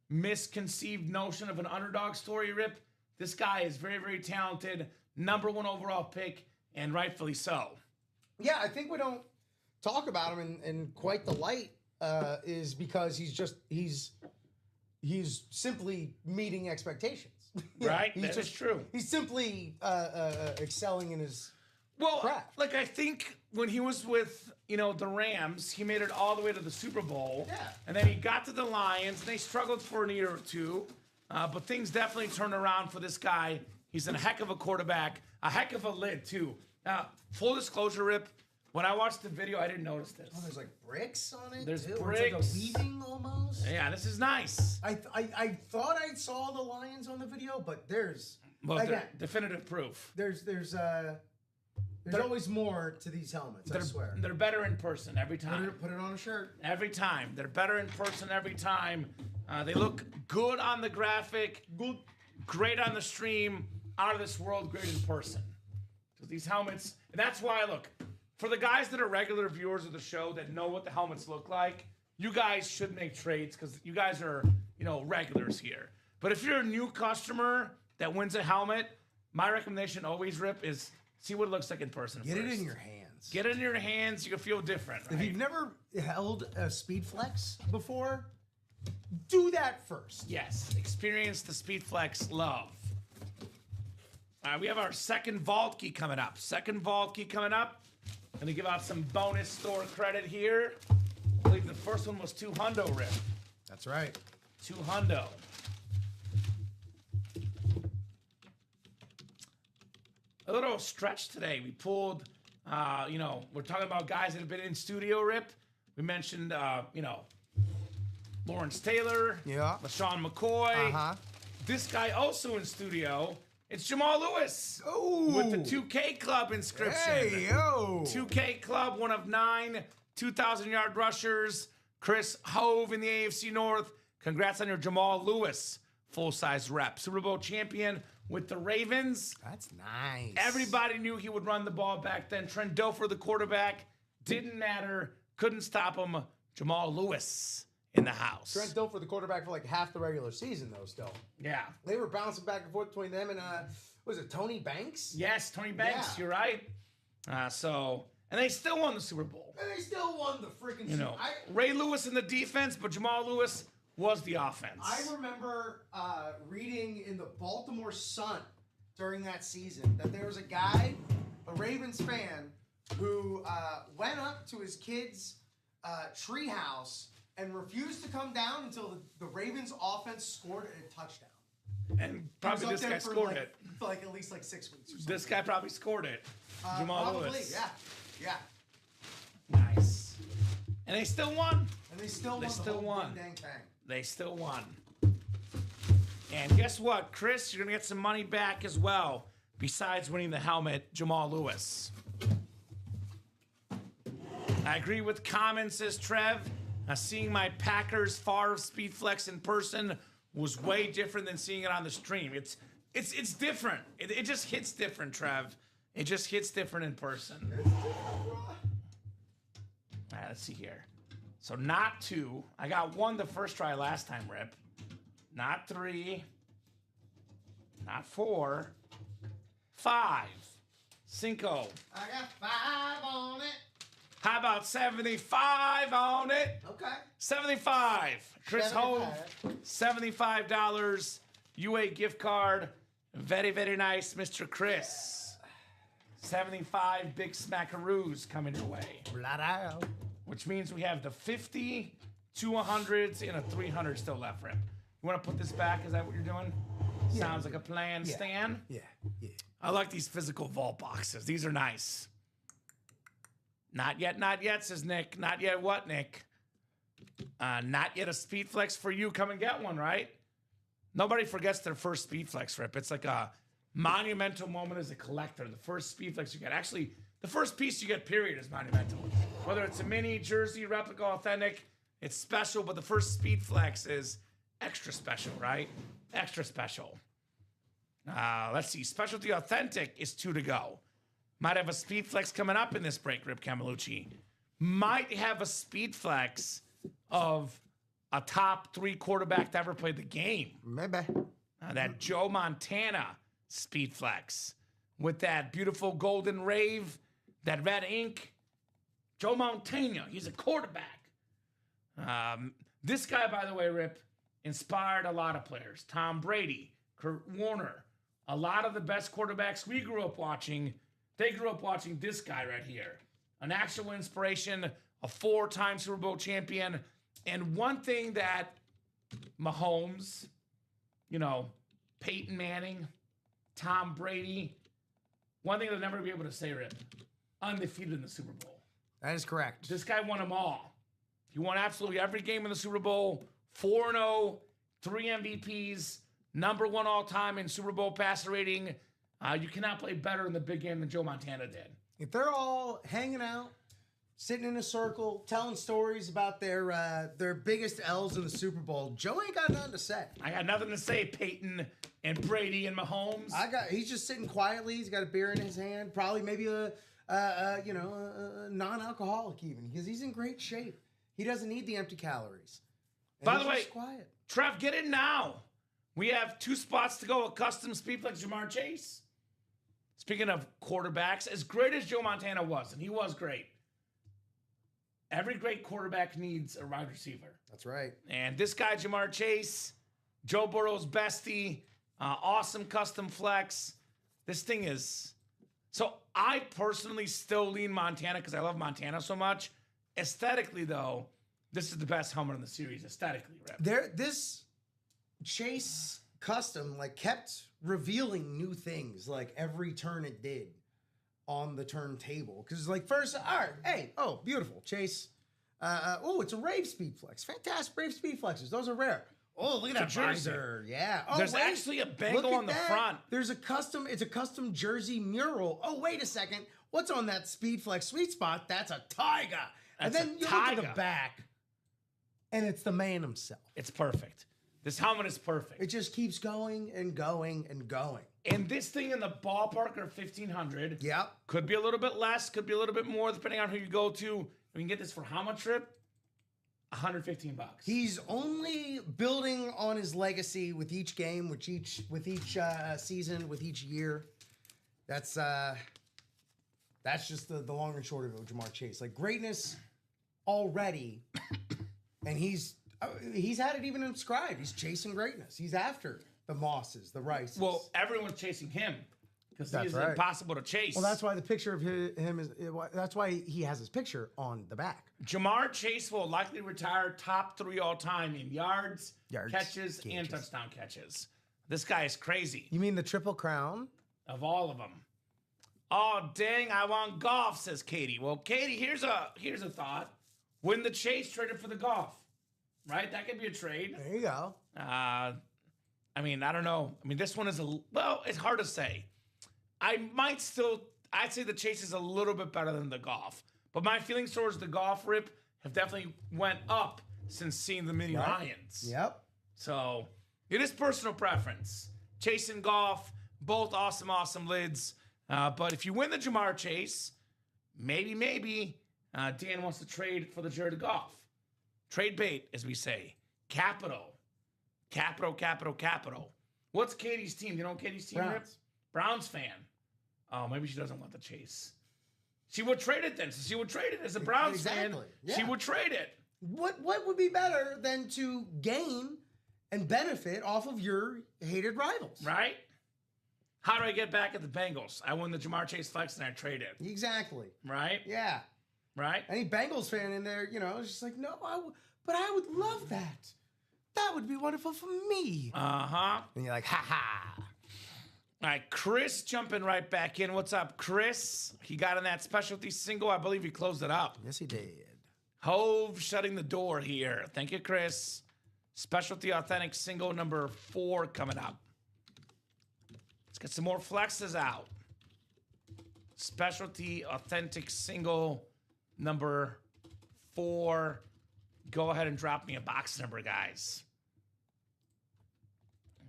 misconceived notion of an underdog story, Rip. This guy is very, very talented. Number 1 overall pick, and rightfully so. Yeah, I think we don't talk about him in quite the light is because he's simply meeting expectations. Right? He's That is true. He's simply excelling in his Well, craft. I think when he was with, the Rams, he made it all the way to the Super Bowl. Yeah. And then he got to the Lions, and they struggled for a year or 2. But things definitely turned around for this guy. He's a heck of a quarterback, a heck of a lid, too. Now, full disclosure, Rip, when I watched the video, I didn't notice this. Oh, there's bricks on it. There's too. It's bricks. like a weaving almost. Yeah, this is nice. I thought I saw the lions on the video, but there's Well, again, definitive proof. there's always more to these helmets. I swear. They're better in person every time. Put it on a shirt. Every time. They're better in person every time. They look good on the graphic. Good. Great on the stream. Out of this world, great in person. Because these helmets, and that's why, look, for the guys that are regular viewers of the show that know what the helmets look like, you guys should make trades because you guys are, regulars here. But if you're a new customer that wins a helmet, my recommendation always, Rip, is see what it looks like in person. Get first. it in your hands. Get it in your hands. You can feel different. Right? If you've never held a Speed Flex before, do that first. Yes, experience the Speed Flex love. We have our second vault key coming up. Gonna give out some bonus store credit here. I believe the first one was $200, Rip. That's right. $200. A little stretch today. We pulled, we're talking about guys that have been in studio, Rip. We mentioned, Lawrence Taylor, LaShawn McCoy. Uh-huh. This guy also in studio. It's Jamal Lewis. Oh. With the 2K Club inscription. Hey, yo. 2K Club, one of 9 2,000-yard rushers. Chris Hove in the AFC North. Congrats on your Jamal Lewis full-size rep. Super Bowl champion with the Ravens. That's nice. Everybody knew he would run the ball back then. Trent Dilfer, the quarterback. Didn't matter. Couldn't stop him. Jamal Lewis in the house. Trent Dilfer, the quarterback for like half the regular season, though, still. Yeah. They were bouncing back and forth between them and, was it Tony Banks? Yes, Tony Banks. Yeah. You're right. And they still won the Super Bowl. And they still won the freaking Super Bowl. Ray Lewis in the defense, but Jamal Lewis was the offense. I remember reading in the Baltimore Sun during that season that there was a guy, a Ravens fan, who went up to his kid's treehouse and refused to come down until the Ravens offense scored a touchdown. And probably this guy scored it. For like at least like 6 weeks or something. This guy probably scored it. Jamal probably, Lewis. Yeah. Nice. And they still won. And they still won. Dang bang. They still won. And guess what, Chris? You're going to get some money back as well, besides winning the helmet, Jamal Lewis. I agree with Kamen, says Trev. Seeing my Packers Favre Speed Flex in person was way different than seeing it on the stream. It's different. It just hits different, Trev. It just hits different in person. All right, let's see here. So not 2. I got 1 the first try last time, Rip. Not 3. Not 4. 5. Cinco. I got 5 on it. How about 75 on it? Okay. 75. Chris Hove, $75. UA gift card. Very, very nice, Mr. Chris. 75 big smackaroos coming your way. Which means we have the 50, 200s, and a 300 still left, Rip. You want to put this back? Is that what you're doing? Yeah. Sounds like a plan, yeah. Stan. Yeah. I like these physical vault boxes. These are nice. Not yet, says Nick. Not yet what, Nick? Not yet a Speed Flex for you. Come and get one, right? Nobody forgets their first Speed Flex, Rip. It's like a monumental moment as a collector. The first Speed Flex you get. Actually, the first piece you get, period, is monumental. Whether it's a mini, jersey, replica, authentic, it's special, but the first Speed Flex is extra special, right? Extra special. Let's see. Specialty authentic is 2 to go. Might have a Speed Flex coming up in this break, Rip Camelucci. Might have a Speed Flex of a top 3 quarterback to ever play the game. Maybe. That Joe Montana Speed Flex with that beautiful golden rave, that red ink. Joe Montana, he's a quarterback. This guy, by the way, Rip, inspired a lot of players. Tom Brady, Kurt Warner, a lot of the best quarterbacks we grew up watching. They grew up watching this guy right here. An actual inspiration, a 4-time Super Bowl champion. And one thing that Mahomes, Peyton Manning, Tom Brady, one thing they'll never be able to say, Rip, undefeated in the Super Bowl. That is correct. This guy won them all. He won absolutely every game in the Super Bowl. 4-0, 3 MVPs, number 1 all-time in Super Bowl passer rating. You cannot play better in the big game than Joe Montana did. If they're all hanging out, sitting in a circle, telling stories about their biggest L's in the Super Bowl, Joe ain't got nothing to say. I got nothing to say, Peyton and Brady and Mahomes. He's just sitting quietly. He's got a beer in his hand, probably maybe a non-alcoholic even, because he's in great shape. He doesn't need the empty calories. And By the he's way, just quiet. Trev, get in now. We have 2 spots to go. A custom Speedflex Jamar Chase. Speaking of quarterbacks, as great as Joe Montana was, and he was great, every great quarterback needs a wide receiver. That's right. And this guy, Jamar Chase, Joe Burrow's bestie, awesome custom flex. This thing is... So I personally still lean Montana because I love Montana so much. Aesthetically, though, this is the best helmet in the series, aesthetically. Rep. This Chase custom kept revealing new things every turn it did on the turntable. Because first, all right, hey, oh, beautiful, Chase. It's a Rave Speed Flex. Fantastic Rave Speed Flexes. Those are rare. Oh, look at that visor. Yeah. Oh, There's actually a Bengal on the front. It's a custom jersey mural. Oh, wait a second. What's on that Speed Flex sweet spot? That's a tiger. And then you look at the back, and it's the man himself. It's perfect. This helmet is perfect. It just keeps going and going and going. And this thing in the ballpark are $1,500. Yep. Could be a little bit less, could be a little bit more, depending on who you go to. We can get this for how much, Rip? $115. He's only building on his legacy with each game, with each season, with each year. That's just the long and short of it with Jamar Chase. Greatness already, and he's had it even inscribed. He's chasing greatness. He's after the Mosses, the Rices. Well, everyone's chasing him because he is impossible to chase. Well, that's why the picture of him is. That's why he has his picture on the back. Jamar Chase will likely retire top 3 all time in yards, catches, and touchdown catches. This guy is crazy. You mean the Triple Crown? Of all of them. Oh, dang, I want golf, says Katie. Well, Katie, here's a thought. When the Chase traded for the golf, right? That could be a trade. There you go. I don't know. This one is it's hard to say. I'd say the Chase is a little bit better than the golf. But my feelings towards the golf, Rip, have definitely went up since seeing the Mini Lions. Yep. So it is personal preference. Chase and golf, both awesome lids. But if you win the Jamar Chase, maybe Dan wants to trade for the Jared Goff. Trade bait, as we say. Capital. What's Katie's team? You know Katie's team, Rip? Browns fan. Oh, maybe she doesn't want the Chase. She would trade it then. So she would trade it as a Browns fan. Yeah. She would trade it. What would be better than to gain and benefit off of your hated rivals? Right? How do I get back at the Bengals? I won the Jamar Chase flex and I trade it. Exactly. Right? Yeah. Right? Any Bengals fan in there, is just no, but I would love that. That would be wonderful for me. Uh-huh. And you're like, ha-ha. All right, Chris jumping right back in. What's up, Chris? He got in that specialty single. I believe he closed it up. Yes, he did. Hove shutting the door here. Thank you, Chris. Specialty authentic single number 4 coming up. Let's get some more flexes out. Specialty authentic single number 4. Go ahead and drop me a box number, guys.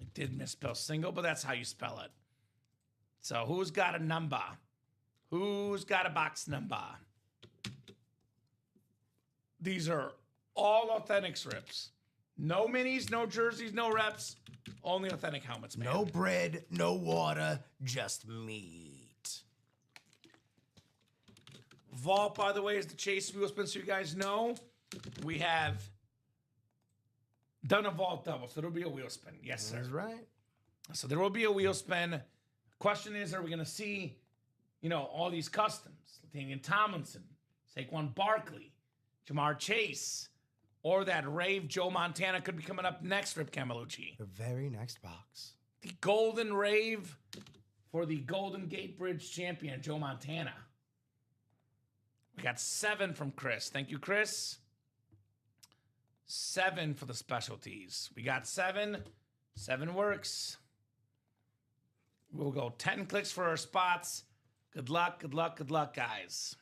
I did misspell single, but that's how you spell it. So who's got a number? Who's got a box number? These are all authentic strips. No minis, no jerseys, no reps. Only authentic helmets, man. No bread, no water, just meat. Vault, by the way, is the Chase wheel spin, so you guys know. We have done a vault double, so there'll be a wheel spin. Yes, sir. That's right. So there will be a wheel spin. Question is, are we going to see, all these customs? Latavian Tomlinson, Saquon Barkley, Jamar Chase, or that Rave Joe Montana could be coming up next, Rip Camelucci. The very next box. The Golden Rave for the Golden Gate Bridge champion, Joe Montana. We got 7 from Chris. Thank you, Chris. 7 for the specialties. We got 7. 7 works. We'll go 10 clicks for our spots. Good luck, guys.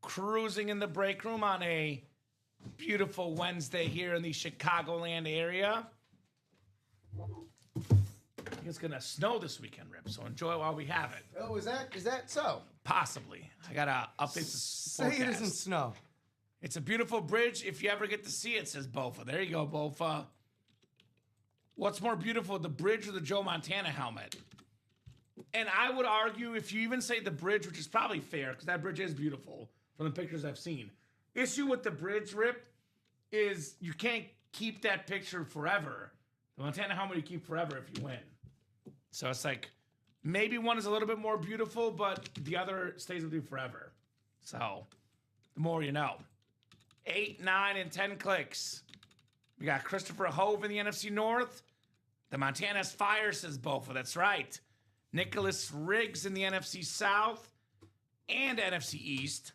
Cruising in the break room on a beautiful Wednesday here in the Chicagoland area. It's going to snow this weekend, Rip, so enjoy it while we have it. Oh, is that so? Possibly. I got to update the Say forecast. it doesn't snow. It's a beautiful bridge. If you ever get to see it, says Bofa. There you go, Bofa. What's more beautiful, the bridge or the Joe Montana helmet? And I would argue, if you even say the bridge, which is probably fair, because that bridge is beautiful from the pictures I've seen. Issue with the bridge, Rip, is you can't keep that picture forever. The Montana helmet you keep forever if you win. So it's like, maybe one is a little bit more beautiful, but the other stays with you forever. So, the more you know. 8, 9, and 10 clicks. We got Christopher Hove in the NFC North. The Montana's fire, says Bofa. That's right. Nicholas Riggs in the NFC South and NFC East.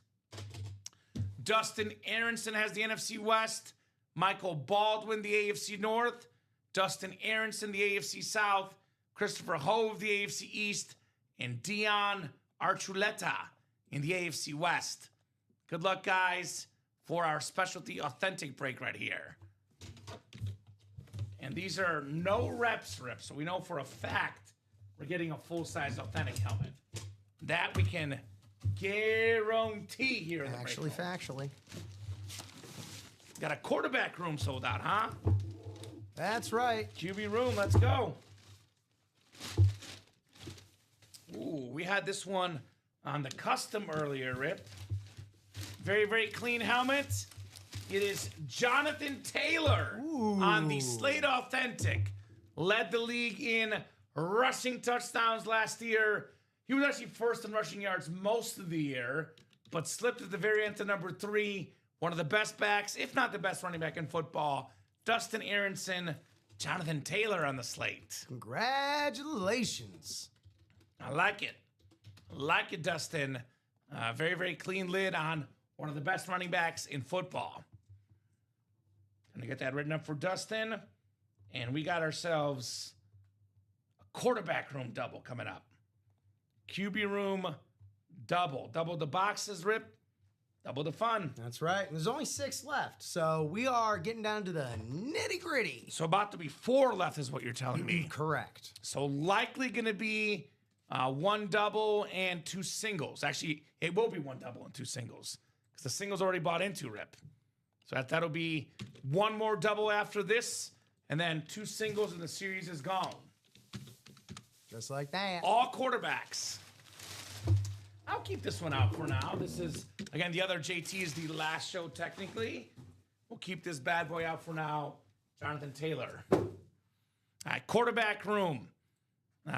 Dustin Aronson has the NFC West. Michael Baldwin, the AFC North. Dustin Aronson, the AFC South. Christopher Hove, the AFC East. And Dion Archuleta in the AFC West. Good luck, guys, for our specialty authentic break right here. And these are no reps, Rip, so we know for a fact we're getting a full-size authentic helmet. That we can guarantee here in the break room. Factually. Got a quarterback room sold out, huh? That's right. QB room, let's go. Ooh, we had this one on the custom earlier, Rip. Very, very clean helmet. It is Jonathan Taylor on the Slate Authentic. Led the league in rushing touchdowns last year. He was actually first in rushing yards most of the year, but slipped at the very end to number 3. One of the best backs, if not the best running back in football. Dustin Aronson, Jonathan Taylor on the slate. Congratulations. I like it. I like it, Dustin. Very, very clean lid on one of the best running backs in football. Gonna get that written up for Dustin. And we got ourselves a quarterback room double coming up. QB room double. Double the boxes, Rip. Double the fun. That's right. And there's only 6 left. So we are getting down to the nitty gritty. So about to be 4 left is what you're telling me. Correct. So likely going to be 1 double and 2 singles. Actually, it will be 1 double and 2 singles because the singles already bought into, Rip. So that'll be 1 more double after this, and then 2 singles, and the series is gone. Just like that. All quarterbacks. I'll keep this one out for now. This is, again, the other JT is the last show technically. We'll keep this bad boy out for now. Jonathan Taylor. All right, quarterback room.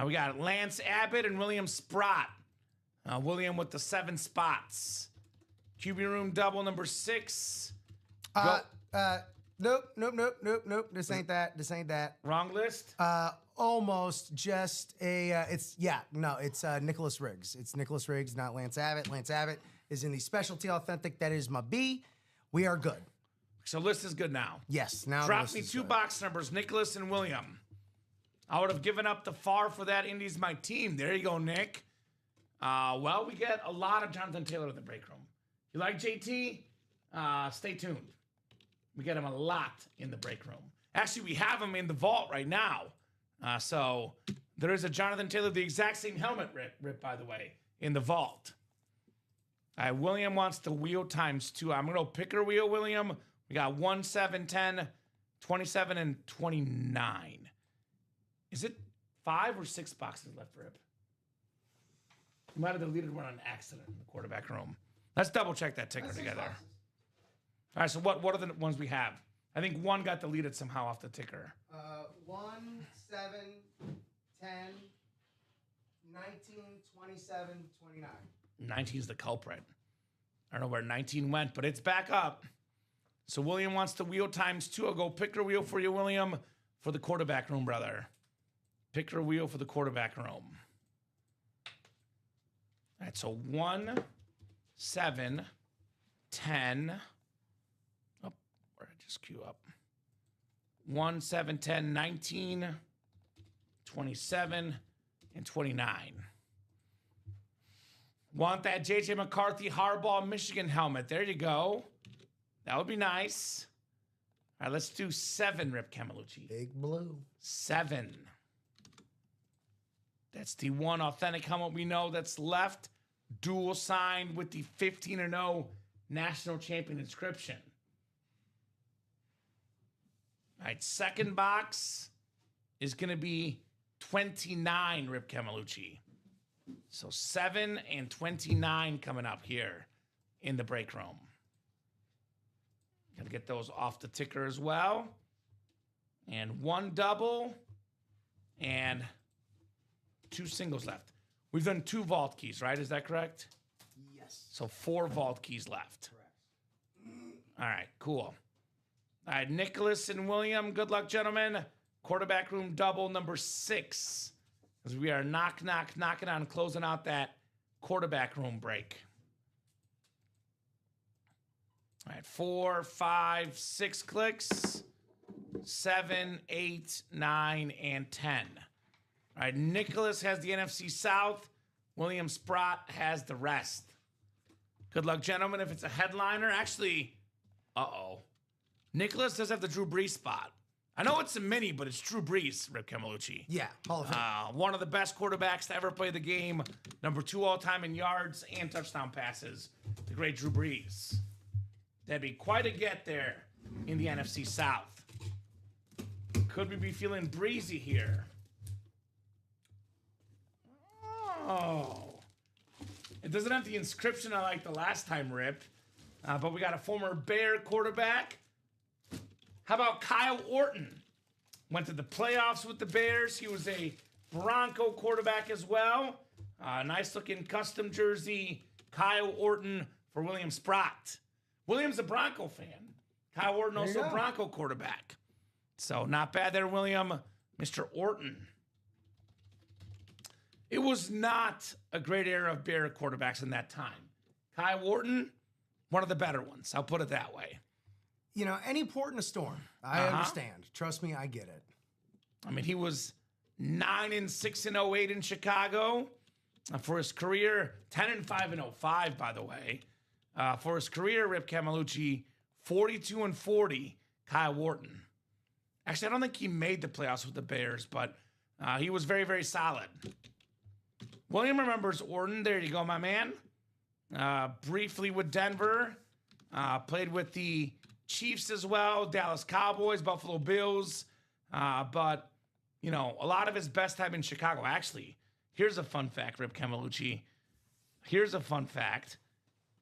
We got Lance Abbott and William Sprott. William with the 7 spots. QB room double number 6. Nope. This ain't that. Wrong list? Almost just it's Nicholas Riggs. It's Nicholas Riggs, not Lance Abbott. Lance Abbott is in the specialty authentic. That is my B. We are good. So list is good now. Yes. Now drop me 2 box numbers, Nicholas and William. I would have given up the far for that. Indy's my team. There you go, Nick. Well, we get a lot of Jonathan Taylor in the break room. You like JT? Stay tuned. We get him a lot in the break room. Actually, we have him in the vault right now. So there is a Jonathan Taylor, the exact same helmet, Rip, by the way, in the vault. William wants the wheel times 2. I'm going to go picker wheel, William. We got 1, 7, 10, 27, and 29. Is it 5 or 6 boxes left, Rip? You might have deleted one on accident in the quarterback room. Let's double check that ticker together. Boxes. All right, so what are the ones we have? I think 1 got deleted somehow off the ticker. 1, 7, 10, 19, 27, 29. 19 is the culprit. I don't know where 19 went, but it's back up. So William wants the wheel times 2. I'll go picker wheel for you, William, for the quarterback room, brother. Picker wheel for the quarterback room. All right, so 1, 7, 10. Oh, where did I just queue up? 1, 7, 10, 19, 27, and 29. Want that J.J. McCarthy Harbaugh Michigan helmet. There you go. That would be nice. All right, let's do 7, Rip Camelucci. Big blue. 7. That's the 1 authentic helmet we know that's left. Dual signed with the 15-0 national champion inscription. All right, second box is going to be 29, Rip Camelucci. So 7 and 29 coming up here in the break room. Got to get those off the ticker as well. And 1 double and 2 singles left. We've done 2 vault keys, right? Is that correct? Yes. So 4 vault keys left. Correct. All right, cool. All right, Nicholas and William, good luck, gentlemen. Quarterback room double number 6. As we are knocking on closing out that quarterback room break. All right, 4, 5, 6 clicks. 7, 8, 9, and 10. All right, Nicholas has the NFC South. William Sprott has the rest. Good luck, gentlemen. If it's a headliner, actually, Nicholas does have the Drew Brees spot. I know it's a mini, but it's Drew Brees, Rip Camelucci. Yeah, Hall of Fame. One of the best quarterbacks to ever play the game. Number 2 all-time in yards and touchdown passes. The great Drew Brees. That'd be quite a get there in the NFC South. Could we be feeling breezy here? Oh. It doesn't have the inscription I like the last time, Rip. But we got a former Bear quarterback. How about Kyle Orton? Went to the playoffs with the Bears. He was a Bronco quarterback as well. Nice looking custom jersey. Kyle Orton for William Sprott. William's a Bronco fan. Kyle Orton also a Bronco quarterback. So not bad there, William. Mr. Orton. It was not a great era of Bear quarterbacks in that time. Kyle Orton, one of the better ones. I'll put it that way. You know, any port in a storm. I understand. Trust me, I get it. I mean, he was 9-6 in 08 in Chicago. For his career, 10-5 in 05, by the way. For his career, Rip Camelucci, 42-40, Kyle Orton. Actually, I don't think he made the playoffs with the Bears, but he was very, very solid. William remembers Orton. There you go, my man. Briefly with Denver. Played with the Chiefs as well, Dallas Cowboys, Buffalo Bills. But, you know, a lot of his best time in Chicago. Actually, here's a fun fact, Rip Camelucci. Here's a fun fact.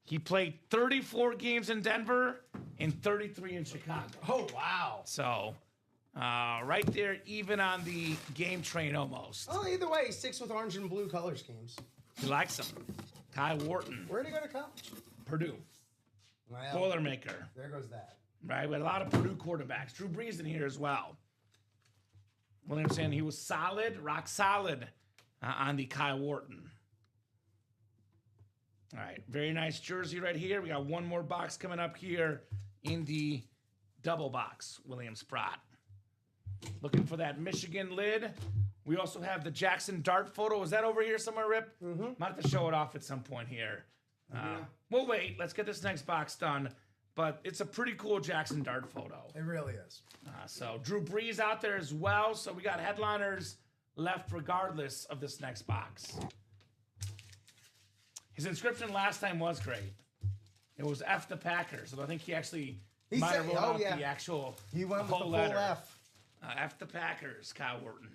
He played 34 games in Denver and 33 in Chicago. Oh, wow. So, right there, even on the game train almost. Well, either way, he sticks with orange and blue color schemes. He likes them. Kyle Wharton, Where'd he go to college? Purdue. Well, Boilermaker. there goes that. Right? We had a lot of Purdue quarterbacks. Drew Brees in here as well. William saying he was solid, rock solid on the Kyle Wharton. All right, very nice jersey right here. We got one more box coming up here in the double box, William Sprott. Looking for that Michigan lid. We also have the Jackson Dart photo. Is that over here somewhere, Rip? Mm-hmm. Might have to show it off at some point here. We'll wait. Let's get this next box done. But it's a pretty cool Jackson Dart photo. It really is. So Drew Brees out there as well. So we got headliners left regardless of this next box. His inscription last time was great. It was F the Packers. So I think he actually might have wrote out the actual He went with the whole full letter. F. F the Packers, Kyle Wharton.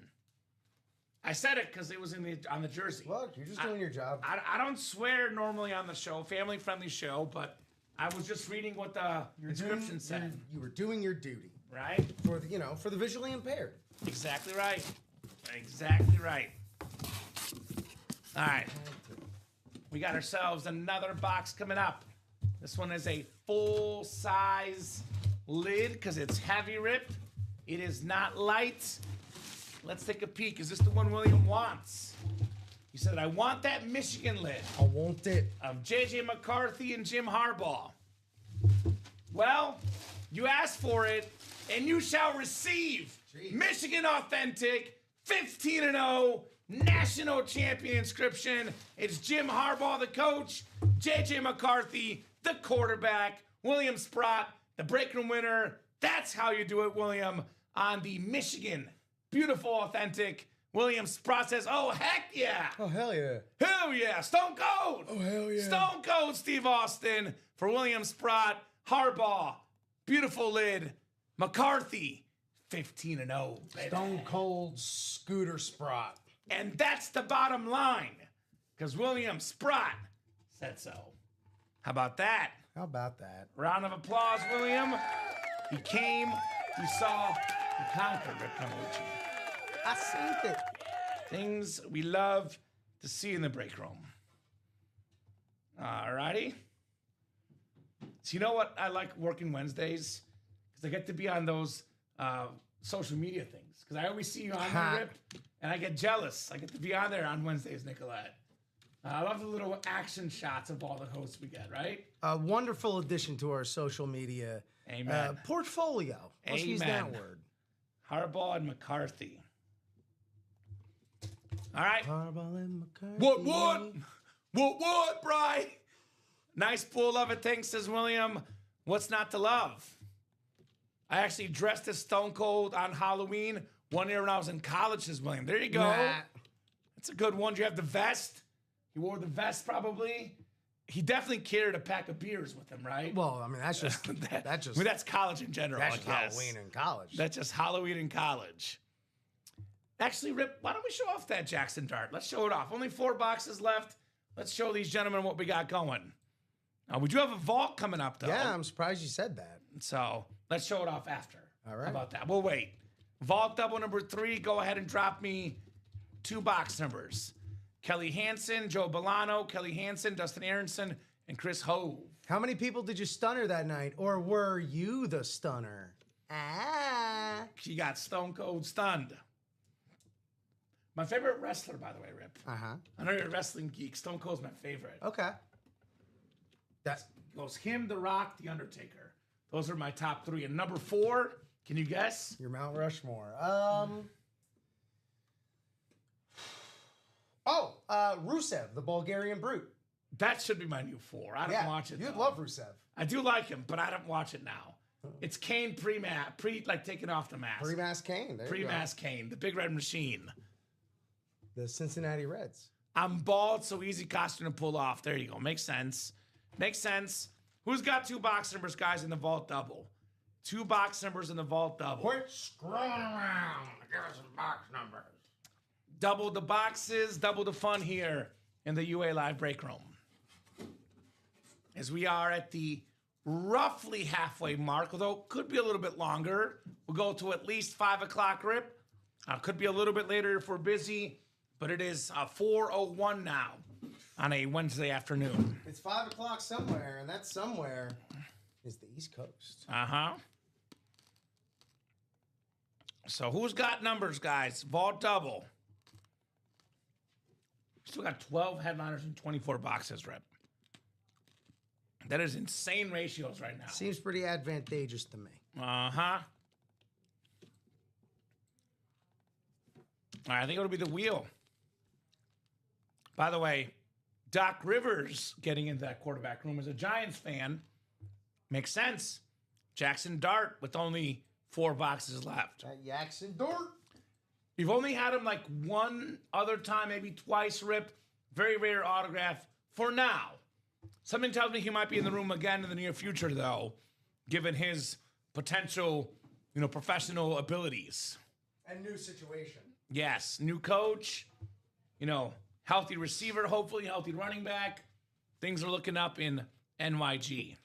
I said it because it was on the jersey. Look, you're just doing your job. I don't swear normally on the show, family-friendly show, but I was just reading what the inscription said. You were doing your duty. Right? For the, for the visually impaired. Exactly right. Exactly right. All right. We got ourselves another box coming up. This one is a full-size lid because it's heavy, Rip. It is not light. Let's take a peek. Is this the one William wants? He said, I want that Michigan lid. I want it. Of J.J. McCarthy and Jim Harbaugh. Well, you asked for it, and you shall receive. Jeez. Michigan Authentic, 15-0, national champion inscription. It's Jim Harbaugh, the coach, J.J. McCarthy, the quarterback, William Sprott, the break room winner. That's how you do it, William, on the Michigan. Beautiful, authentic. William Sprott says, oh, heck yeah. Oh, hell yeah. Hell yeah. Stone Cold. Oh, hell yeah. Stone Cold Steve Austin for William Sprott, Harbaugh, beautiful lid, McCarthy, 15-0. baby. Stone Cold Scooter Sprott. And that's the bottom line, because William Sprott said so. How about that? How about that? Round of applause, William. He came, he saw, he conquered Rip Camelucci. I seen it. Things we love to see in the break room. All righty. So you know what I like working Wednesdays? Because I get to be on those social media things. Because I always see you on there, Rip, and I get jealous. I get to be on there on Wednesdays, Nicolette. I love the little action shots of all the hosts we get, right? A wonderful addition to our social media Amen. portfolio. Let's use that Amen. word. Harbaugh and McCarthy. All right. Harbaugh and McCarthy. What, Bry? Nice pool of it, thanks, says William. What's not to love? I actually dressed as Stone Cold on Halloween one year when I was in college, says William. There you go. Nah. That's a good one. Do you have the vest? He wore the vest probably. He definitely carried a pack of beers with him, right? Well, I mean, that's just that's college in general, that's I just guess. Halloween in college. That's just Halloween in college. Actually, Rip, why don't we show off that Jackson dart? Let's show it off. Only 4 boxes left. Let's show these gentlemen what we got going. We do have a vault coming up, though. Yeah, I'm surprised you said that. So let's show it off after. All right. How about that? We'll wait. Vault double number 3. Go ahead and drop me 2 box numbers. Kelly Hansen, Joe Bolano, Kelly Hansen, Dustin Aronson, and Chris Hove. How many people did you stunner that night? Or were you the stunner? Ah. She got Stone Cold stunned. My favorite wrestler, by the way, Rip. Uh-huh. I know you're a wrestling geek. Stone Cold's my favorite. Okay. That goes him, The Rock, The Undertaker. Those are my top 3. And number 4, can you guess? Your Mount Rushmore. Rusev, the Bulgarian Brute. That should be my new 4. I don't watch it. You'd though. love Rusev. I do like him, but I don't watch it now. It's Kane like taking off the mask. Pre-mask Kane. There you go. Pre-mask Kane, the Big Red Machine. The Cincinnati Reds. I'm bald, so easy costume to pull off. There you go. Makes sense. Makes sense. Who's got 2 box numbers, guys, in the vault double? 2 box numbers in the vault double. Quit scrolling around. Give us some box numbers. Double the boxes, double the fun here in the UA Live break room. As we are at the roughly halfway mark, although could be a little bit longer. We'll go to at least 5 o'clock, Rip. Could be a little bit later if we're busy, but it is 4:01 now on a Wednesday afternoon. It's 5 o'clock somewhere, and that somewhere is the East Coast. Uh-huh. So who's got numbers, guys? Vault double. Still got 12 headliners and 24 boxes, Rip. That is insane ratios right now. Seems pretty advantageous to me. Uh-huh. All right, I think it'll be the wheel. By the way, Doc Rivers getting into that quarterback room as a Giants fan makes sense. Jackson Dart with only 4 boxes left. Jackson Dart. You've only had him like one other time, maybe twice, Rip. Very rare autograph for now. Something tells me he might be in the room again in the near future, though, given his potential, professional abilities. And new situation. Yes, new coach, healthy receiver, hopefully healthy running back. Things are looking up in NYG.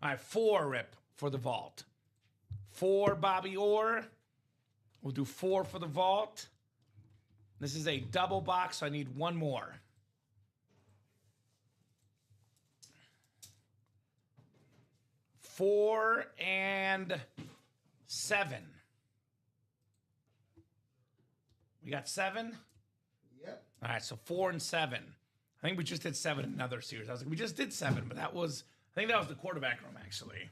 All right, 4, Rip, for the vault. 4, Bobby Orr. We'll do 4 for the vault. This is a double box, so I need 1 more. 4 and 7. We got 7? Yep. All right, so 4 and 7. I think we just did 7 in another series. I was like, we just did 7, but I think that was the quarterback room, actually.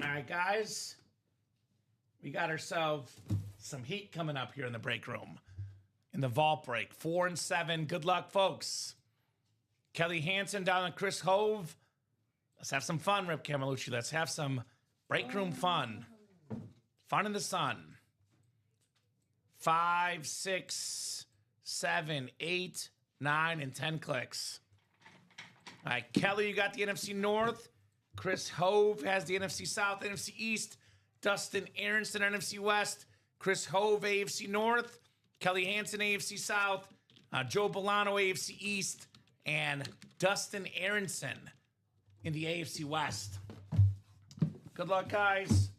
All right, guys. We got ourselves some heat coming up here in the break room. In the vault break. 4 and 7. Good luck, folks. Kelly Hansen down on Chris Hove. Let's have some fun, Rip Camelucci. Let's have some break room fun. Fun in the sun. 5, 6, 7, 8, 9, and 10 clicks. All right, Kelly, you got the NFC North. Chris Hove has the NFC South, NFC East. Dustin Aronson, NFC West. Chris Hove, AFC North. Kelly Hansen, AFC South. Joe Bolano, AFC East. And Dustin Aronson in the AFC West. Good luck, guys.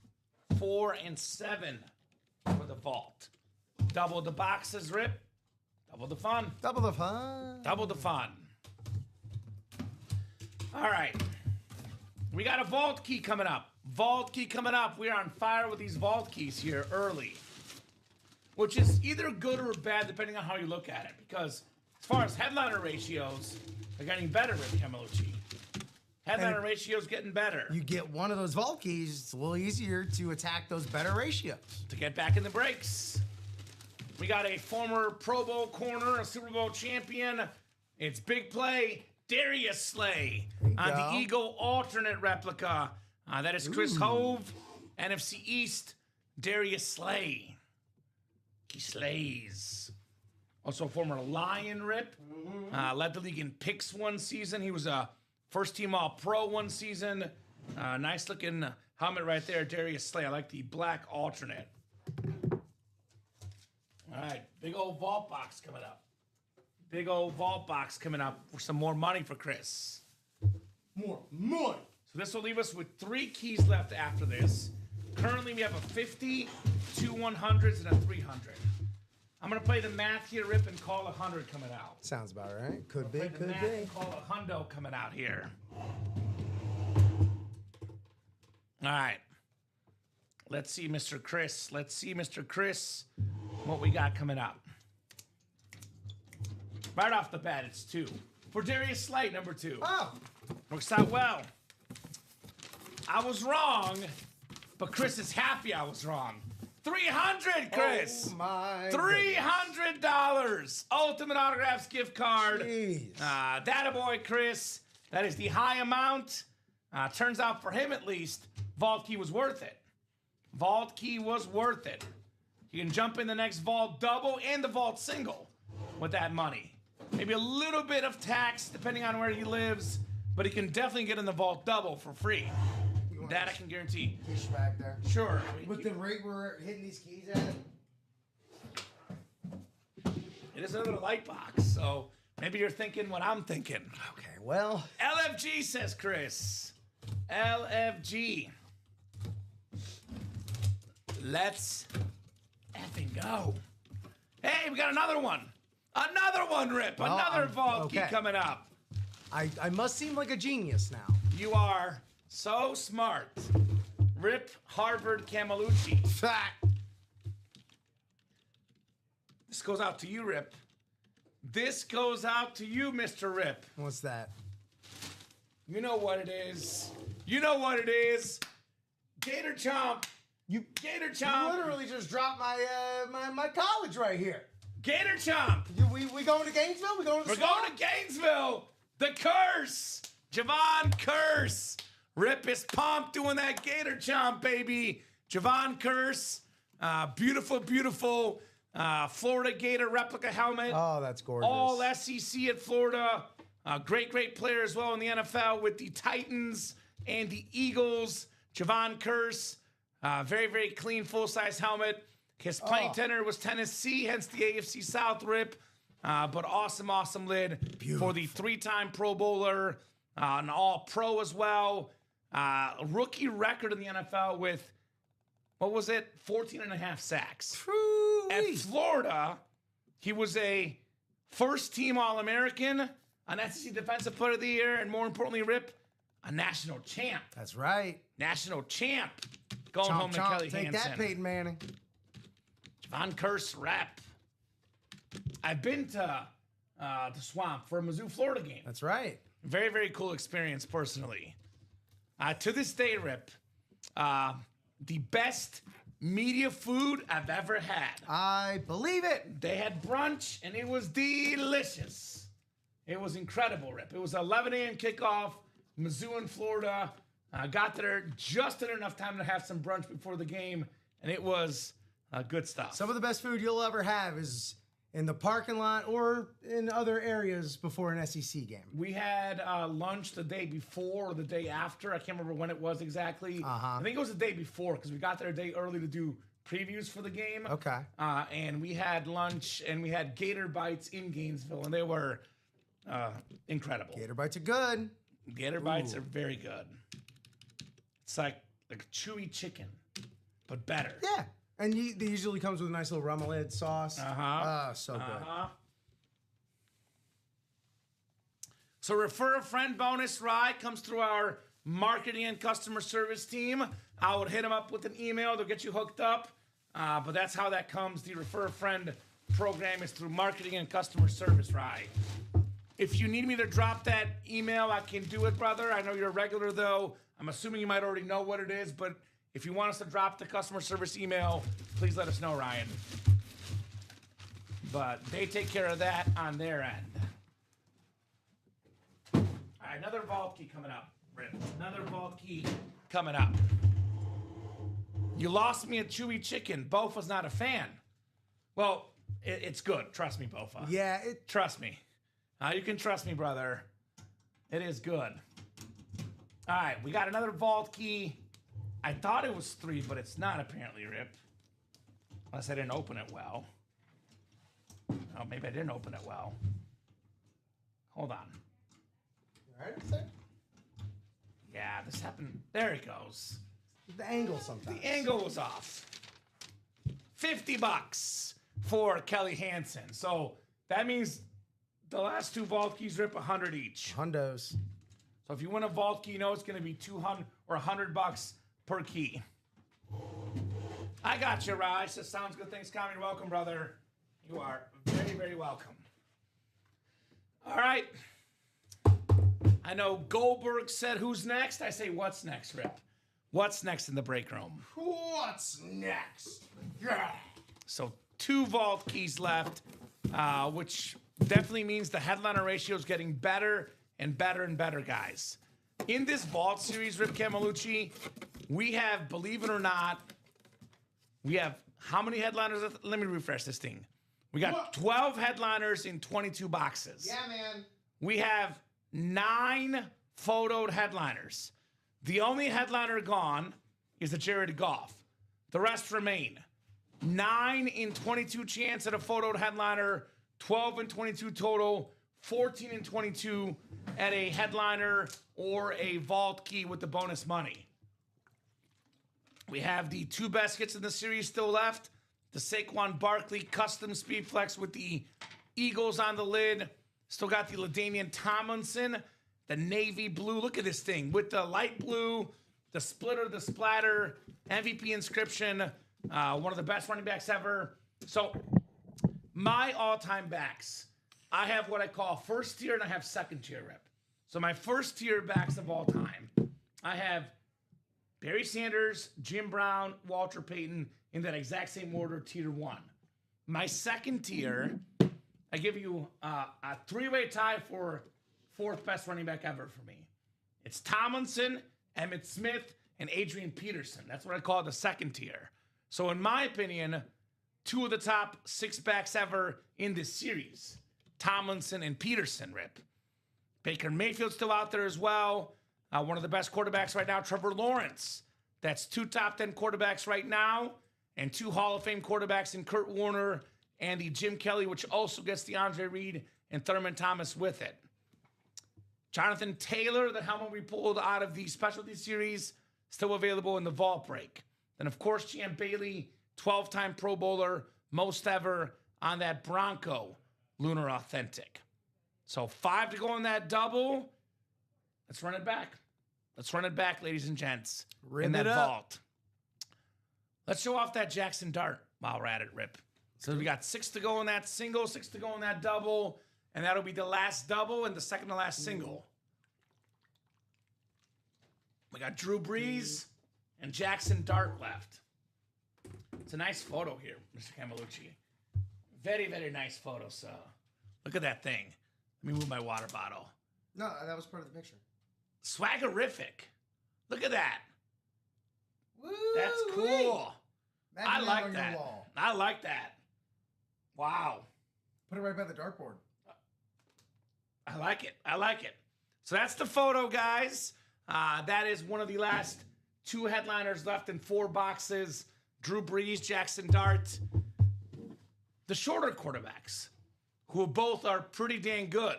4 and 7 for the vault. Double the boxes, Rip. Double the fun. Double the fun. Double the fun. All right. We got a vault key coming up. Vault key coming up. We are on fire with these vault keys here early, which is either good or bad depending on how you look at it. Because as far as headliner ratios, they're getting better, Rick Camalucci. Headliner ratios getting better. You get one of those vault keys, it's a little easier to attack those better ratios. To get back in the breaks. We got a former Pro Bowl corner, a Super Bowl champion. It's big play, Darius Slay on the Eagle alternate replica. That is Chris Hove, NFC East, Darius Slay. He slays. Also a former Lion Rip. Led the league in picks one season. He was a first-team All-Pro one season. Nice-looking helmet right there, Darius Slay. I like the black alternate. All right, big old vault box coming up. Big old vault box coming up for some more money for Chris. More money. So this will leave us with 3 keys left after this. Currently, we have a 50, 2 100s, and a 300. I'm going to play the math here, Rip, and call 100 coming out. Sounds about right. Could be, Play the could math be. and call a hundo coming out here. All right. Let's see, Mr. Chris. Let's see, Mr. Chris, what we got coming up. Right off the bat, it's 2. For Darius Slay, number 2. Oh, Works out well. I was wrong, but Chris is happy I was wrong. 300, Chris. Oh my $300. Ultimate Autographs gift card. Jeez. That boy, Chris. That is the high amount. Turns out for him at least, Vault Key was worth it. Vault Key was worth it. You can jump in the next Vault Double and the Vault Single with that money. Maybe a little bit of tax depending on where he lives, but he can definitely get in the Vault Double for free. That I can guarantee. Fish back there. Sure. With the rate we're hitting these keys at. It is another light box, so maybe you're thinking what I'm thinking. Okay, well. LFG, says Chris. LFG. Let's effing go. Hey, we got another one. Another one, Rip. Well, Another Vault Key okay. coming up. I must seem like a genius now. You are so smart. Rip Harvard Camalucci. Fact. This goes out to you, Rip. This goes out to you, Mr. Rip. What's that? You know what it is. You know what it is. Gator Chomp. Gator You Chomp. literally just dropped my my college right here. Gator Chomp. We going to Gainesville? We going to the We're going to Gainesville. The Curse. Javon Curse. Rip is pumped doing that Gator Chomp, baby. Javon Curse. Beautiful, beautiful Florida Gator replica helmet. Oh, that's gorgeous. All SEC at Florida. Great, great player as well in the NFL with the Titans and the Eagles. Javon Curse. Very, very clean, full-size helmet. His playing tenor was Tennessee, hence the AFC South, Rip. But awesome, awesome lid for the 3-time Pro Bowler, an All-Pro as well. Rookie record in the NFL with, what was it, 14 and a half sacks. At Florida, he was a first-team All-American, an SEC Defensive Player of the Year, and more importantly, Rip, a national champ. That's right. National champ. Going Chomp, home to chomp. Kelly Take Hansen. that, Peyton Manning. Javon Curse rep. I've been to the Swamp for a Mizzou, Florida game. That's right. Very, very cool experience personally. To this day, Rip, the best media food I've ever had. I believe it. They had brunch, and it was delicious. It was incredible, Rip. It was 11 a.m. kickoff, Mizzou in Florida. I got there just in enough time to have some brunch before the game, and it was good stuff. Some of the best food you'll ever have is in the parking lot or in other areas before an SEC game. We had lunch the day before or the day after. I can't remember when it was exactly. I think it was the day before because we got there a day early to do previews for the game. Okay. And we had lunch and we had Gator Bites in Gainesville, and they were incredible. Gator Bites are good. Gator Bites are very good. It's like chewy chicken, but better. Yeah. And they usually comes with a nice little remoulade sauce. So good. So refer a friend bonus ride comes through our marketing and customer service team. I would hit them up with an email. They'll get you hooked up. But that's how that comes. The refer a friend program is through marketing and customer service ride. If you need me to drop that email, I can do it, brother. I know you're a regular, though. I'm assuming you might already know what it is, but if you want us to drop the customer service email, please let us know, Ryan. But they take care of that on their end. All right, another vault key coming up, Rip. Another vault key coming up. You lost me a chewy chicken. Bofa's not a fan. Well, it's good. Trust me, Bofa. Yeah. Trust me. You can trust me, brother. It is good. All right, we got another vault key. I thought it was 3, but it's not apparently, Rip. Unless I didn't open it well. Oh, maybe I didn't open it well. Hold on. You all right, sir? Yeah, this happened. There it goes. The angle sometimes. The angle was off. $50 for Kelly Hansen. So that means the last 2 vault keys, Rip, 100 each. Hundos. So if you win a vault key, you know it's going to be 200 or $100 per key. I got you, Raj. That sounds good. Thanks, Kamen. You're welcome, brother. You are very, very welcome. All right. I know Goldberg said, who's next? I say, what's next, Rip? What's next in the break room? What's next? Yeah. So 2 vault keys left, which definitely means the headliner ratio is getting better and better and better, guys. In this vault series, Rip Camelucci, we have, believe it or not, we have how many headliners? Let me refresh this thing. We got 12 headliners in 22 boxes. Yeah, man. We have 9 photoed headliners. The only headliner gone is the Jared Goff. The rest remain. 9 in 22 chance at a photoed headliner, 12 in 22 total, 14 in 22 at a headliner or a vault key with the bonus money. We have the 2 best hits in the series still left. The Saquon Barkley custom speed flex with the Eagles on the lid. Still got the LaDainian Tomlinson, the navy blue. Look at this thing with the light blue, the splitter, the splatter, MVP inscription. One of the best running backs ever. So my all-time backs, I have what I call first tier and I have second tier, Rip. So my first tier backs of all time, I have Barry Sanders, Jim Brown, Walter Payton in that exact same order, tier 1. My second tier, I give you a 3-way tie for 4th best running back ever for me. It's Tomlinson, Emmitt Smith, and Adrian Peterson. That's what I call the second tier. So in my opinion, 2 of the top 6 backs ever in this series, Tomlinson and Peterson, Rip. Baker Mayfield's still out there as well. One of the best quarterbacks right now, Trevor Lawrence. That's 2 top 10 quarterbacks right now, and 2 Hall of Fame quarterbacks in Kurt Warner and the Jim Kelly, which also gets the Andre Reed and Thurman Thomas with it. Jonathan Taylor, the helmet we pulled out of the specialty series, still available in the vault break. Then, of course, Champ Bailey, 12-time Pro Bowler, most ever on that Bronco Lunar Authentic. So 5 to go on that double. Let's run it back. Let's run it back, ladies and gents, in that vault. Let's show off that Jackson Dart while we're at it, Rip. So we got 6 to go in that single, 6 to go in that double, and that'll be the last double and the second to last single. We got Drew Brees and Jackson Dart left. It's a nice photo here, Mr. Camelucci. Very, very nice photo, so look at that thing. Let me move my water bottle. No, that was part of the picture. Swaggerific. Look at that. Woo! That's cool. I like on your that. wall. I like that. Wow. Put it right by the dartboard. I like it. I like it. So that's the photo, guys. That is one of the last 2 headliners left in 4 boxes. Drew Brees, Jackson Dart. The shorter quarterbacks, who both are pretty dang good,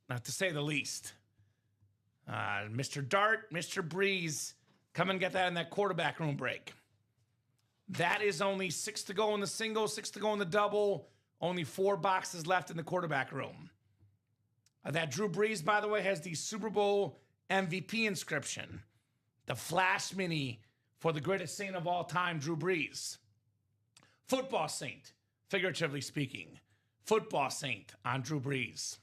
not to say the least. Mr. Dart, Mr. Brees, come and get that in that quarterback room break. That is only 6 to go in the single, 6 to go in the double. Only 4 boxes left in the quarterback room. That Drew Brees, by the way, has the Super Bowl MVP inscription. The Flash Mini for the greatest saint of all time, Drew Brees. Football saint, figuratively speaking. Football saint on Drew Brees.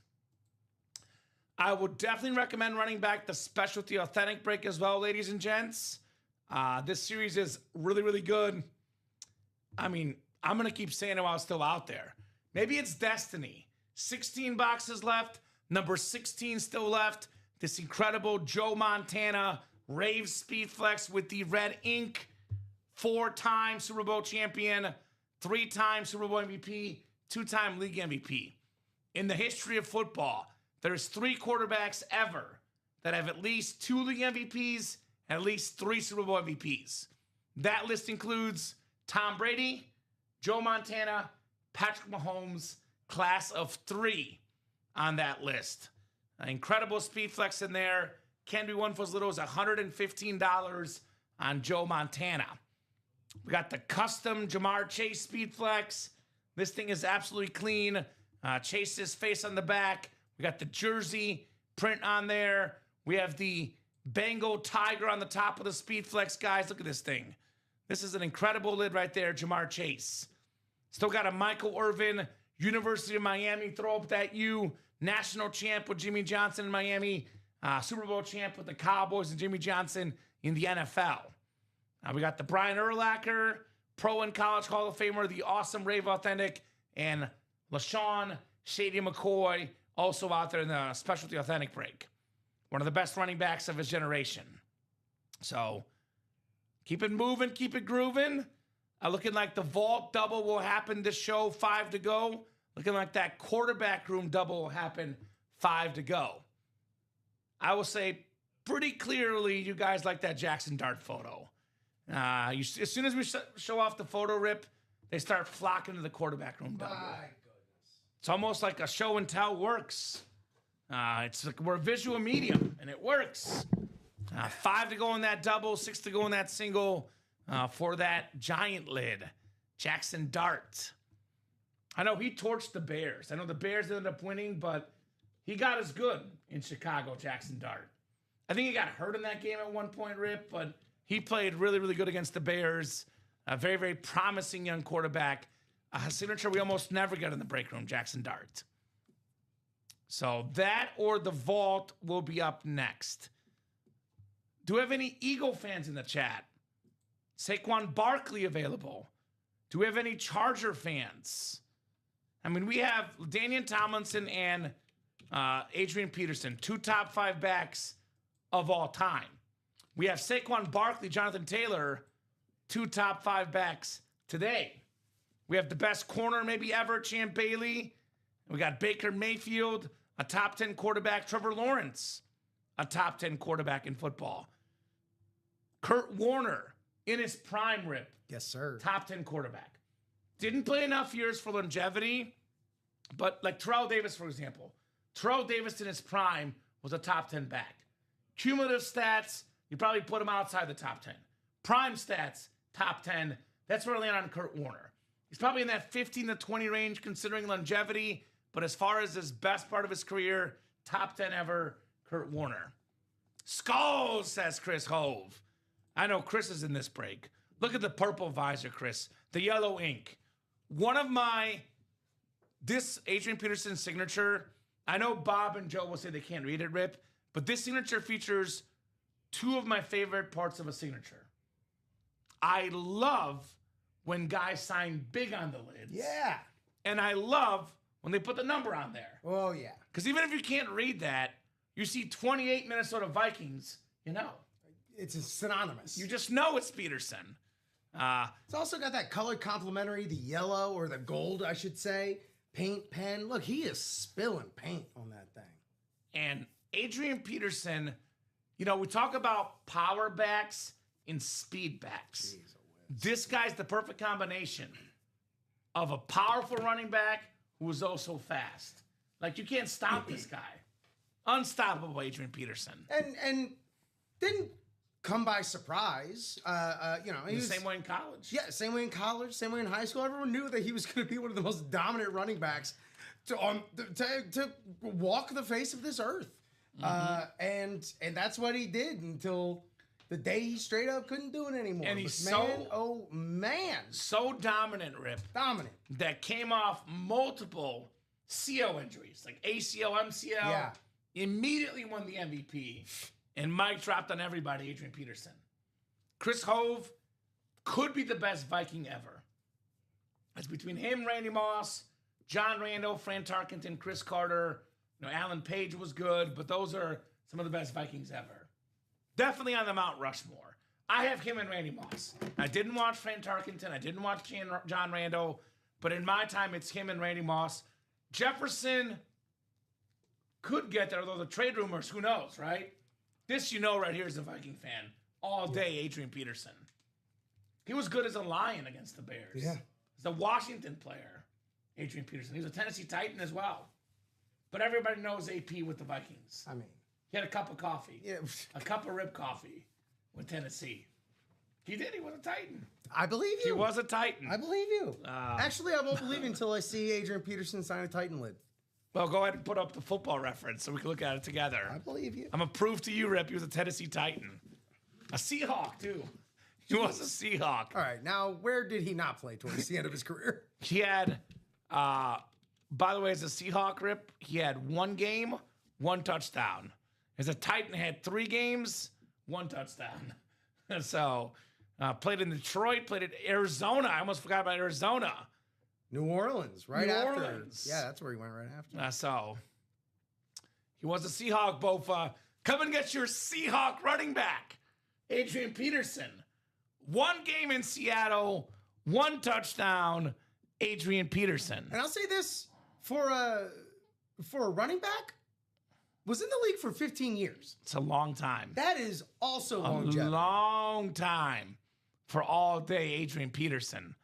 I would definitely recommend running back the Specialty Authentic break as well, ladies and gents. This series is really, really good. I mean, I'm going to keep saying it while it's still out there. Maybe it's destiny. 16 boxes left. Number 16 still left. This incredible Joe Montana Rave Speed Flex with the red ink. 4-time Super Bowl champion. 3-time Super Bowl MVP. 2-time league MVP. In the history of football, there's 3 quarterbacks ever that have at least 2 league MVPs and at least 3 Super Bowl MVPs. That list includes Tom Brady, Joe Montana, Patrick Mahomes, class of 3 on that list. Incredible speed flex in there. Can be won for as little as $115 on Joe Montana. We got the custom Jamar Chase speed flex. This thing is absolutely clean. Chase's face on the back. We got the jersey print on there. We have the Bengal tiger on the top of the speed flex, guys. Look at this thing. This is an incredible lid right there, Jamar Chase. Still got a Michael Irvin, University of Miami, throw up that U, national champ with Jimmy Johnson in Miami, Super Bowl champ with the Cowboys and Jimmy Johnson in the NFL. We got the Brian Urlacher, Pro and College Hall of Famer, the awesome Rave Authentic, and LaShawn Shady McCoy, also out there in the Specialty Authentic break. One of the best running backs of his generation. So, keep it moving, keep it grooving. Looking like the vault double will happen this show, 5 to go. Looking like that quarterback room double will happen, 5 to go. I will say pretty clearly you guys like that Jackson Dart photo. As soon as we show off the photo rip, they start flocking to the quarterback room double. My goodness. It's almost like a show and tell works. It's like we're a visual medium, and it works. 5 to go in that double, 6 to go in that single for that giant lid, Jackson Dart. I know he torched the Bears. I know the Bears ended up winning, but he got as good in Chicago, Jackson Dart. I think he got hurt in that game at one point, Rip, but he played really, really good against the Bears. A very, very promising young quarterback. A signature we almost never get in the break room, Jackson Dart. So that or the vault will be up next. Do we have any Eagle fans in the chat? Saquon Barkley available. Do we have any Charger fans? I mean, we have Daniel Tomlinson and Adrian Peterson, 2 top 5 backs of all time. We have Saquon Barkley, Jonathan Taylor, 2 top 5 backs today. We have the best corner maybe ever, Champ Bailey. We got Baker Mayfield, a top 10 quarterback. Trevor Lawrence, a top 10 quarterback in football. Kurt Warner, in his prime, Rip. Yes, sir. Top 10 quarterback. Didn't play enough years for longevity, but like Terrell Davis, for example. Terrell Davis in his prime was a top 10 back. Cumulative stats, you probably put him outside the top 10. Prime stats, top 10. That's where I land on Kurt Warner. He's probably in that 15 to 20 range considering longevity, but as far as his best part of his career, top 10 ever, Kurt Warner. Skulls, says Chris Hove. I know Chris is in this break. Look at the purple visor, Chris. The yellow ink. This Adrian Peterson signature, I know Bob and Joe will say they can't read it, Rip, but this signature features 2 of my favorite parts of a signature. I love when guys sign big on the lids. Yeah. And I love when they put the number on there. Oh, yeah. Because even if you can't read that, you see 28 Minnesota Vikings, you know. It's synonymous. You just know it's Peterson. It's also got that color complementary, the yellow or the gold, I should say. paint pen. Look, he is spilling paint on that thing. And Adrian Peterson, we talk about power backs and speed backs. This guy's the perfect combination of a powerful running back who is also fast. Like, you can't stop this guy. Unstoppable, Adrian Peterson. And didn't come by surprise. He was The same way in college. Yeah, same way in college, same way in high school. Everyone knew that he was going to be one of the most dominant running backs to walk the face of this earth. And that's what he did until the day he straight up couldn't do it anymore. And he's so dominant, Rip. dominant. That came off multiple CO injuries, like ACL, MCL. Yeah. Immediately won the MVP. And Mike dropped on everybody, Adrian Peterson. Chris Hove could be the best Viking ever. It's between him, Randy Moss, John Randall, Fran Tarkenton, Chris Carter. Alan Page was good, but those are some of the best Vikings ever. Definitely on the Mount Rushmore. I have him and Randy Moss. I didn't watch Fran Tarkenton. I didn't watch John Randall. But in my time, it's him and Randy Moss. Jefferson could get there, although the trade rumors, who knows, right? This right here as a Viking fan. All day, Adrian Peterson. He was good as a Lion against the Bears. Yeah. He's a Washington player, Adrian Peterson. He was a Tennessee Titan as well. But everybody knows AP with the Vikings. I mean, He had a cup of coffee. Yeah. A cup of rib coffee with Tennessee. He did. He was a Titan. I believe He you. was a Titan. I believe you. Actually, I won't believe you until I see Adrian Peterson sign a Titan lid. Well, go ahead and put up the football reference so we can look at it together. I believe you. I'm going to prove to you, Rip, he was a Tennessee Titan. A Seahawk, too. He was a Seahawk. All right. Now, where did he not play towards the end of his career? He had, by the way, as a Seahawk, Rip, he had 1 game, 1 touchdown. As a Titan, had 3 games, 1 touchdown. So, played in Detroit, played in Arizona. I almost forgot about Arizona. New Orleans, right New after. Orleans. Yeah, that's where he went right after. So, he was a Seahawk, Bofa. Come and get your Seahawk running back, Adrian Peterson. 1 game in Seattle, 1 touchdown, Adrian Peterson. And I'll say this, for a running back, was in the league for 15 years. It's a long time. That is also A longevity. long time for all day Adrian Peterson.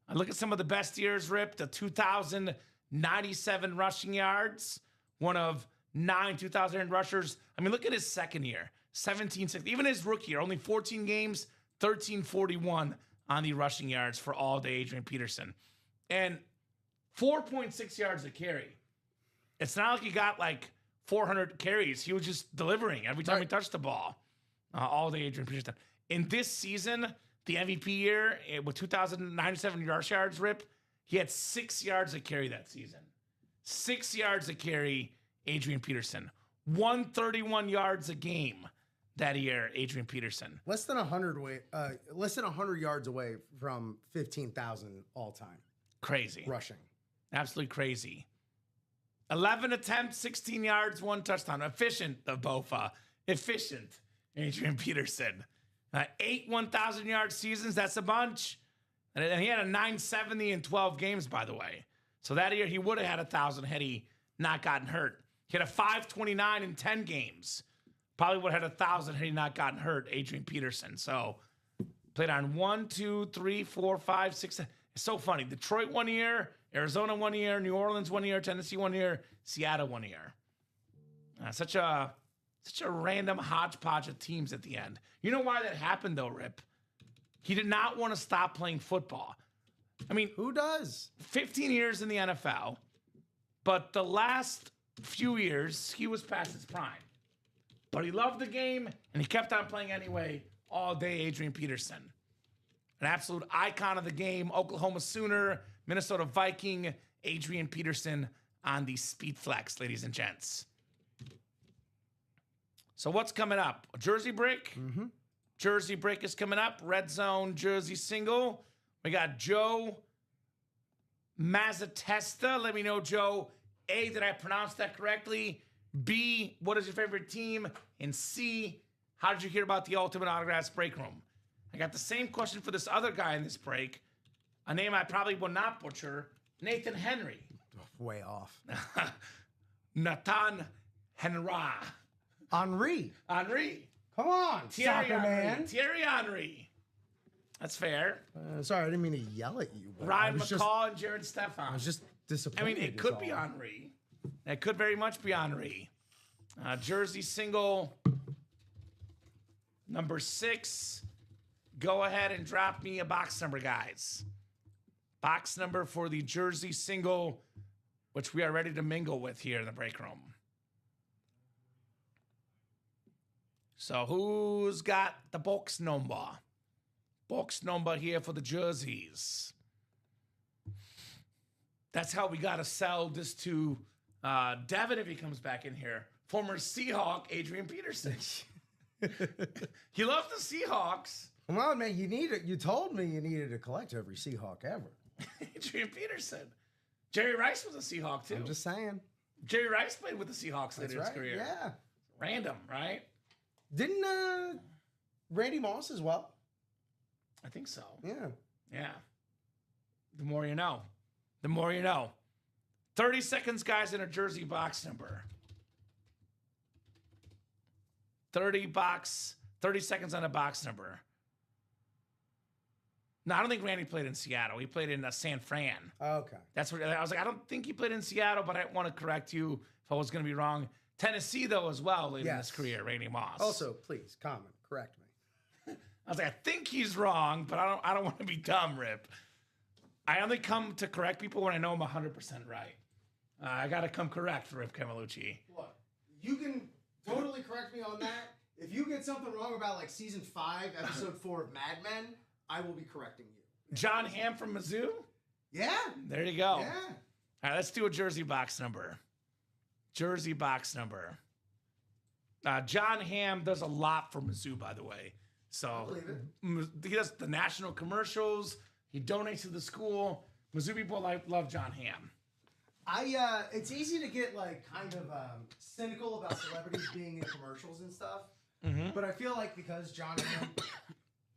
I look at some of the best years, Rip. The 2,097 rushing yards, one of 9 2,000 rushers. I mean, look at his second year, 1760. Even his rookie year, only 14 games, 1341 on the rushing yards for all day Adrian Peterson. And 4.6 yards a carry. It's not like he got like 400 carries. He was just delivering every time he touched the ball. All day Adrian Peterson. In this season, the MVP year with 2,097 rush yards, Rip, he had 6 yards a carry that season. 6 yards a carry, Adrian Peterson. 131 yards a game that year, Adrian Peterson. Less than 100 yards away from 15,000 all time. Crazy. Rushing. Absolutely crazy. 11 attempts, 16 yards, 1 touchdown. Efficient, the Bofa. Efficient, Adrian Peterson. 8 1,000-yard seasons, that's a bunch. And he had a 970 in 12 games, by the way. So that year, he would have had 1,000 had he not gotten hurt. He had a 529 in 10 games. Probably would have had 1,000 had he not gotten hurt, Adrian Peterson. So played on 1, 2, 3, 4, 5, 6. It's so funny. Detroit 1 year, Arizona 1 year, New Orleans 1 year, Tennessee 1 year, Seattle 1 year. Such a random hodgepodge of teams at the end. You know why that happened, though, Rip? He did not want to stop playing football. I mean, Who does? 15 years in the NFL, but the last few years, he was past his prime. But he loved the game, and he kept on playing anyway all day, Adrian Peterson. An absolute icon of the game, Oklahoma Sooner, Minnesota Viking, Adrian Peterson on the Speed Flex, ladies and gents. So what's coming up? A jersey break? Mm-hmm. Jersey break is coming up. Red Zone jersey single. We got Joe Mazzatesta. Let me know, Joe. A, did I pronounce that correctly? B, what is your favorite team? And C, how did you hear about the Ultimate Autographs break room? I got the same question for this other guy in this break. A name I probably will not butcher. Nathan Henry. way off. Nathan Henry. Henry. Henry. Come on, Thierry soccer Henry. man. Thierry Henry. That's fair. Sorry, I didn't mean to yell at you. But Ryan I was McCall and Jared Stefan. I was just I disappointed. mean, it is could all. be Henry. It could very much be Henry. Jersey single number 6. Go ahead and drop me a box number, guys. Box number for the jersey single, which we are ready to mingle with here in the break room. So who's got the box number? Box number here for the jerseys. That's how we got to sell this to Devin if he comes back in here. Former Seahawk Adrian Peterson. He loves the Seahawks. Come on, man. You told me you needed to collect every Seahawk ever. Adrian Peterson. Jerry Rice was a Seahawk too. I'm just saying. Jerry Rice played with the Seahawks later in his career. Yeah. Random, right? Didn't Randy Moss as well? I think so. Yeah. Yeah. The more you know. The more you know. 30 seconds, guys, in a jersey box number. 30 seconds on a box number. No, I don't think Randy played in Seattle. He played in San Fran. Okay. That's what I was like. I don't think he played in Seattle, but I want to correct you if I was going to be wrong. Tennessee, though, as well, later in his career, Randy Moss. Also, please comment, correct me. I was like, I think he's wrong, but I don't want to be dumb, Rip. I only come to correct people when I know I'm 100% right. I got to come correct for Rip Camalucci. Look, you can totally correct me on that. If you get something wrong about like season 5, episode 4 of Mad Men, I will be correcting you. John Hamm from Mizzou? Yeah. There you go. Yeah. All right, let's do a jersey box number. Jersey box number. John Hamm does a lot for Mizzou, by the way. So he does the national commercials. He donates to the school. Mizzou people love John Hamm. It's easy to get like kind of cynical about celebrities being in commercials and stuff. Mm-hmm. But I feel like because John Hamm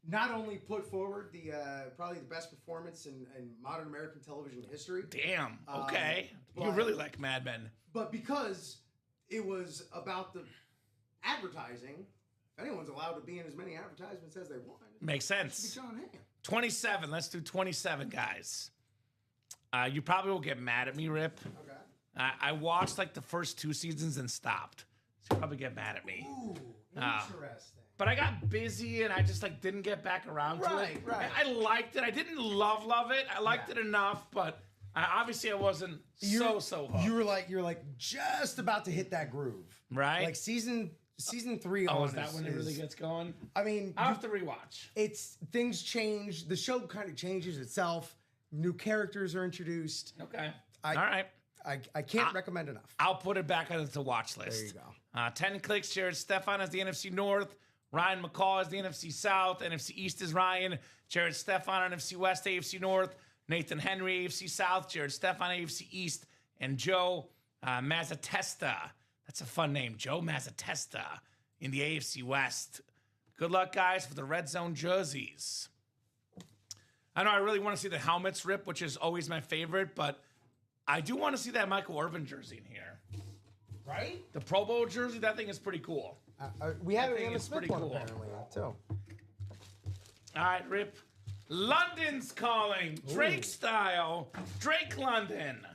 not only put forward the probably the best performance in modern American television history. Damn. Okay. You really like Mad Men. But because it was about the advertising, anyone's allowed to be in as many advertisements as they want. Makes sense. It should be John Hamm. 27. Let's do 27, guys. You probably will get mad at me, Rip. Okay. I watched like the first 2 seasons and stopped. So you'll probably get mad at me. Ooh, interesting. But I got busy and I just like didn't get back around to it. Right. I liked it. I didn't love it. I liked it enough, but obviously I wasn't so hooked. You're like just about to hit that groove, Right? Like season 3. Oh, is that when it really gets going? I mean, I'll have to rewatch. it's things change. The show kind of changes itself. New characters are introduced. Okay. All right. I can't recommend enough. I'll put it back on the watch list. There you go. 10 clicks. Jared Stefan has the NFC North. Ryan McCall has the NFC South. NFC East is Ryan. Jared Stefan, NFC West, AFC North. Nathan Henry, AFC South. Jared Stefan, AFC East. And Joe Mazzatesta. That's a fun name. Joe Mazzatesta in the AFC West. Good luck, guys, for the Red Zone jerseys. I know I really want to see the helmets, Rip, which is always my favorite, but I do want to see that Michael Irvin jersey in here. Right? The Pro Bowl jersey, that thing is pretty cool. We have think it in the it's Smith pretty one cool. apparently too. All right, Rip. London's calling. Drake style. Drake London.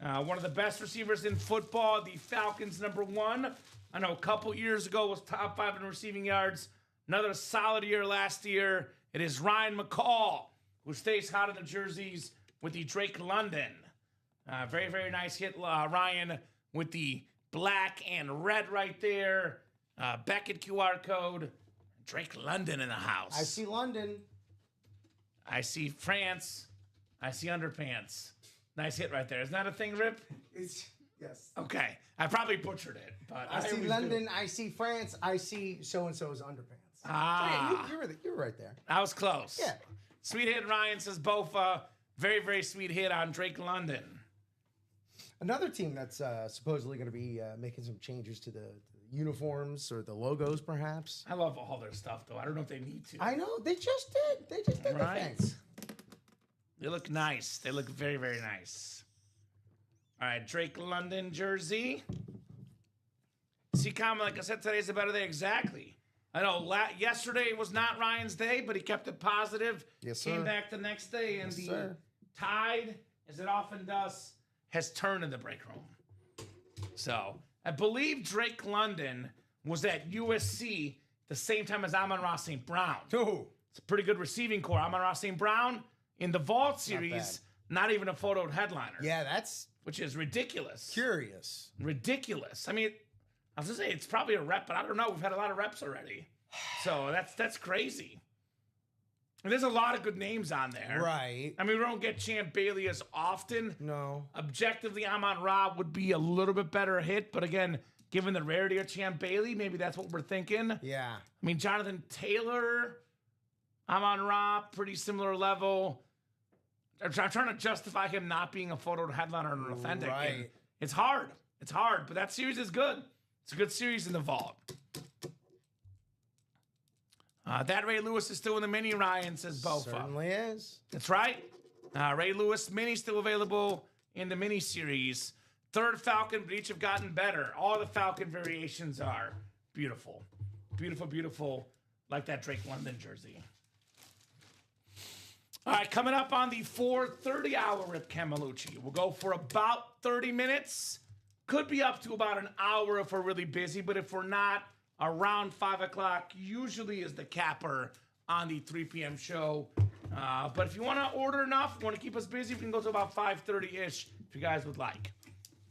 One of the best receivers in football. The Falcons' #1. I know a couple years ago was top 5 in receiving yards. Another solid year last year. It is Ryan McCall who stays hot in the jerseys with the Drake London. Very, very nice hit, Ryan, with the black and red right there. Beckett QR code. Drake London in the house. I see London. I see France. I see underpants. Nice hit right there. Isn't that a thing, Rip? Yes. Okay. I probably butchered it, but I see always London. do. I see France. I see so and so's underpants. Ah. So, yeah, you were right there. I was close. Yeah. Sweet hit, Ryan says both. Very, very sweet hit on Drake London. Another team that's supposedly going to be making some changes to the uniforms or the logos, perhaps. I love all their stuff, though. I don't know if they need to. I know they just did. They just did Right. the things. They look nice. They look very, very nice. All right, Drake London jersey. See, Kamen, like I said, today's a better day. Exactly. I know yesterday was not Ryan's day, but he kept it positive. Yes, Came sir. back the next day, and Yes, the sir. tide, as it often does, has turned in the break room. So I believe Drake London was at USC the same time as Amon-Ra St. Brown. Oh, It's a pretty good receiving core. Amon-Ra St. Brown in the Vault series, not even a photoed headliner. yeah, that's Which is ridiculous. curious. Ridiculous. I mean, I was gonna say it's probably a rep, but I don't know. We've had a lot of reps already, so that's crazy. And there's a lot of good names on there. Right. I mean, we don't get Champ Bailey as often. No. Objectively, Amon-Ra would be a little bit better hit, but again, given the rarity of Champ Bailey, maybe that's what we're thinking. Yeah. I mean, Jonathan Taylor, Amon-Ra, pretty similar level. I'm trying to justify him not being a photo headliner and an authentic. Right. And it's hard. It's hard, but that series is good. It's a good series in the vault. That Ray Lewis is still in the mini, Ryan, says Bofa. Certainly is. That's right. Ray Lewis mini still available in the mini series. Third Falcon, but each have gotten better. All the Falcon variations are beautiful. Beautiful, beautiful. Like that Drake London jersey. All right, coming up on the 4:30 hour Rip Camelucci. We'll go for about 30 minutes. Could be up to about an hour if we're really busy, but if we're not, around 5 o'clock usually is the capper on the 3 p.m. show. But if you want to order enough, want to keep us busy, we can go to about 5:30-ish if you guys would like.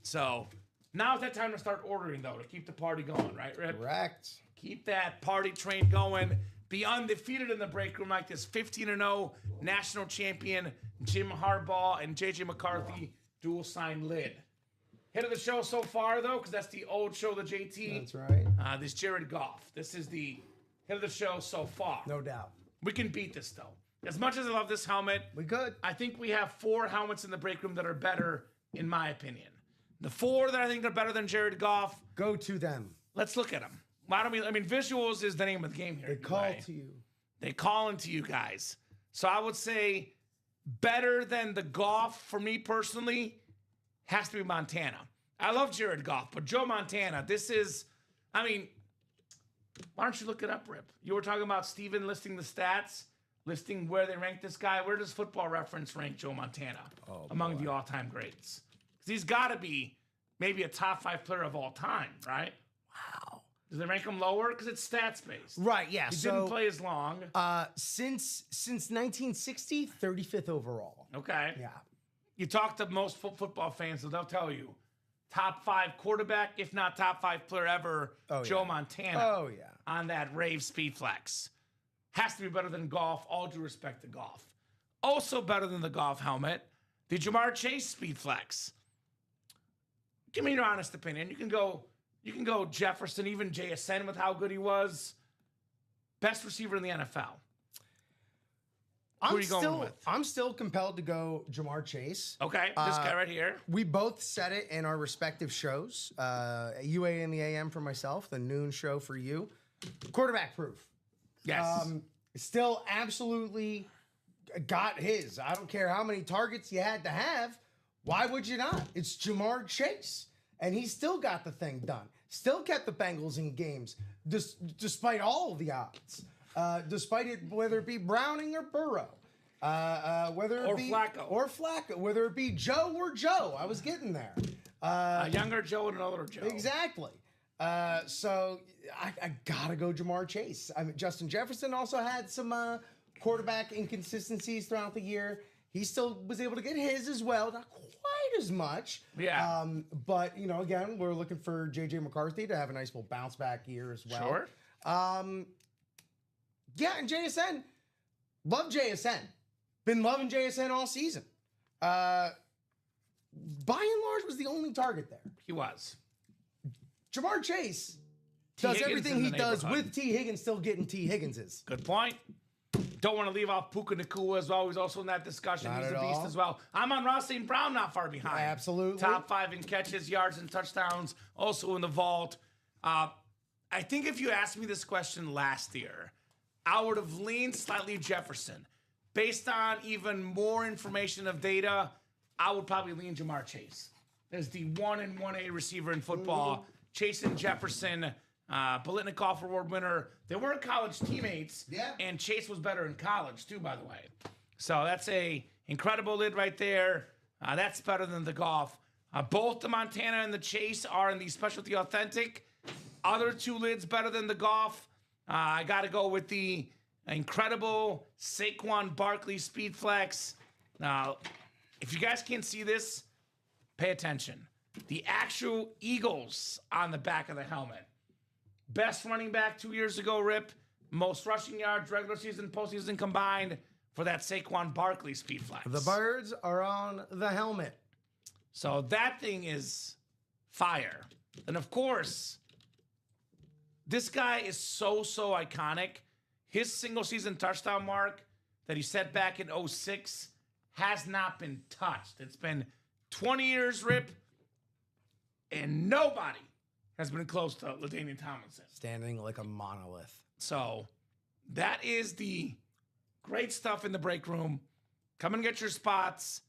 So now's that time to start ordering, though, to keep the party going, right, Rip? Correct. Keep that party train going. Be undefeated in the break room like this 15-0 national champion Jim Harbaugh and JJ McCarthy dual sign lid. Hit of the show so far, though, because that's the old show, the JT. That's right. This Jared Goff. This is the hit of the show so far. No doubt. We can beat this, though. As much as I love this helmet, We could. I think we have 4 helmets in the break room that are better, in my opinion. The 4 that I think are better than Jared Goff, Go to them. let's look at them. Why don't we? I mean, visuals is the name of the game here. They call anyway. to you. They call into you guys. So I would say better than the Goff for me personally has to be Montana. I love Jared Goff, but Joe Montana, this is, I mean, why don't you look it up, Rip? You were talking about Steven listing the stats, listing where they rank this guy. Where does Football Reference rank Joe Montana among the all-time greats? Because he's got to be maybe a top 5 player of all time, right? Wow. Do they rank him lower? Because it's stats-based. Right, yeah. He so didn't play as long. since 1960, 35th overall. Okay. Yeah. You talk to most football fans, so they'll tell you top 5 quarterback, if not top 5 player ever, Joe Montana. Oh, yeah. On that Rave Speed Flex. Has to be better than Goff, all due respect to Goff. Also better than the Goff helmet, the Jamar Chase Speed Flex. Give me your honest opinion. You can go Jefferson, even JSN with how good he was. Best receiver in the NFL. Who are you going with? I'm still compelled to go Jamar Chase. Okay, this guy right here. We both said it in our respective shows. UA in the AM for myself, the noon show for you. Quarterback proof. Yes. Still absolutely got his. I don't care how many targets you had to have. Why would you not? It's Jamar Chase. And he still got the thing done. Still kept the Bengals in games, despite all the odds. Despite it, whether it be Browning or Burrow. Whether it be Flacco. Whether it be Joe or Joe. I was getting there. A younger Joe and an older Joe. Exactly. So I gotta go Jamar Chase. I mean, Justin Jefferson also had some quarterback inconsistencies throughout the year. He still was able to get his as well, not quite as much. Yeah. But you know, again, we're looking for JJ McCarthy to have a nice little bounce back year as well. Sure. Yeah, and JSN, love JSN. Been loving JSN all season. By and large, was the only target there. He was. Jamar Chase does Higgins everything in he the does neighborhood. with T. Higgins, still getting T. Higgins's. Good point. Don't want to leave off Puka Nacua as well. He's also in that discussion. Not He's at a beast all. as well. I'm on Ross St. Brown, not far behind. Absolutely. Top 5 in catches, yards, and touchdowns. Also in the vault. I think if you asked me this question last year, I would have leaned slightly Jefferson. Based on even more information of data, I would probably lean Jamar Chase. as the 1 and 1A receiver in football. Chase and Jefferson, Bolitnikoff Award winner. They were college teammates. Yeah. And Chase was better in college, too, by the way. So that's a incredible lid right there. That's better than the golf. Both the Montana and the Chase are in the specialty authentic. Other two lids better than the golf. I got to go with the incredible Saquon Barkley Speed Flex. Now, if you guys can't see this, pay attention. The actual Eagles on the back of the helmet. Best running back 2 years ago, Rip. Most rushing yards, regular season, postseason combined for that Saquon Barkley Speed Flex. The birds are on the helmet. So that thing is fire. And of course, this guy is so iconic. His single season touchdown mark that he set back in 06 has not been touched. It's been 20 years, Rip, and nobody has been close to LaDainian Tomlinson. Standing like a monolith. So that is the great stuff in the break room. Come and get your spots.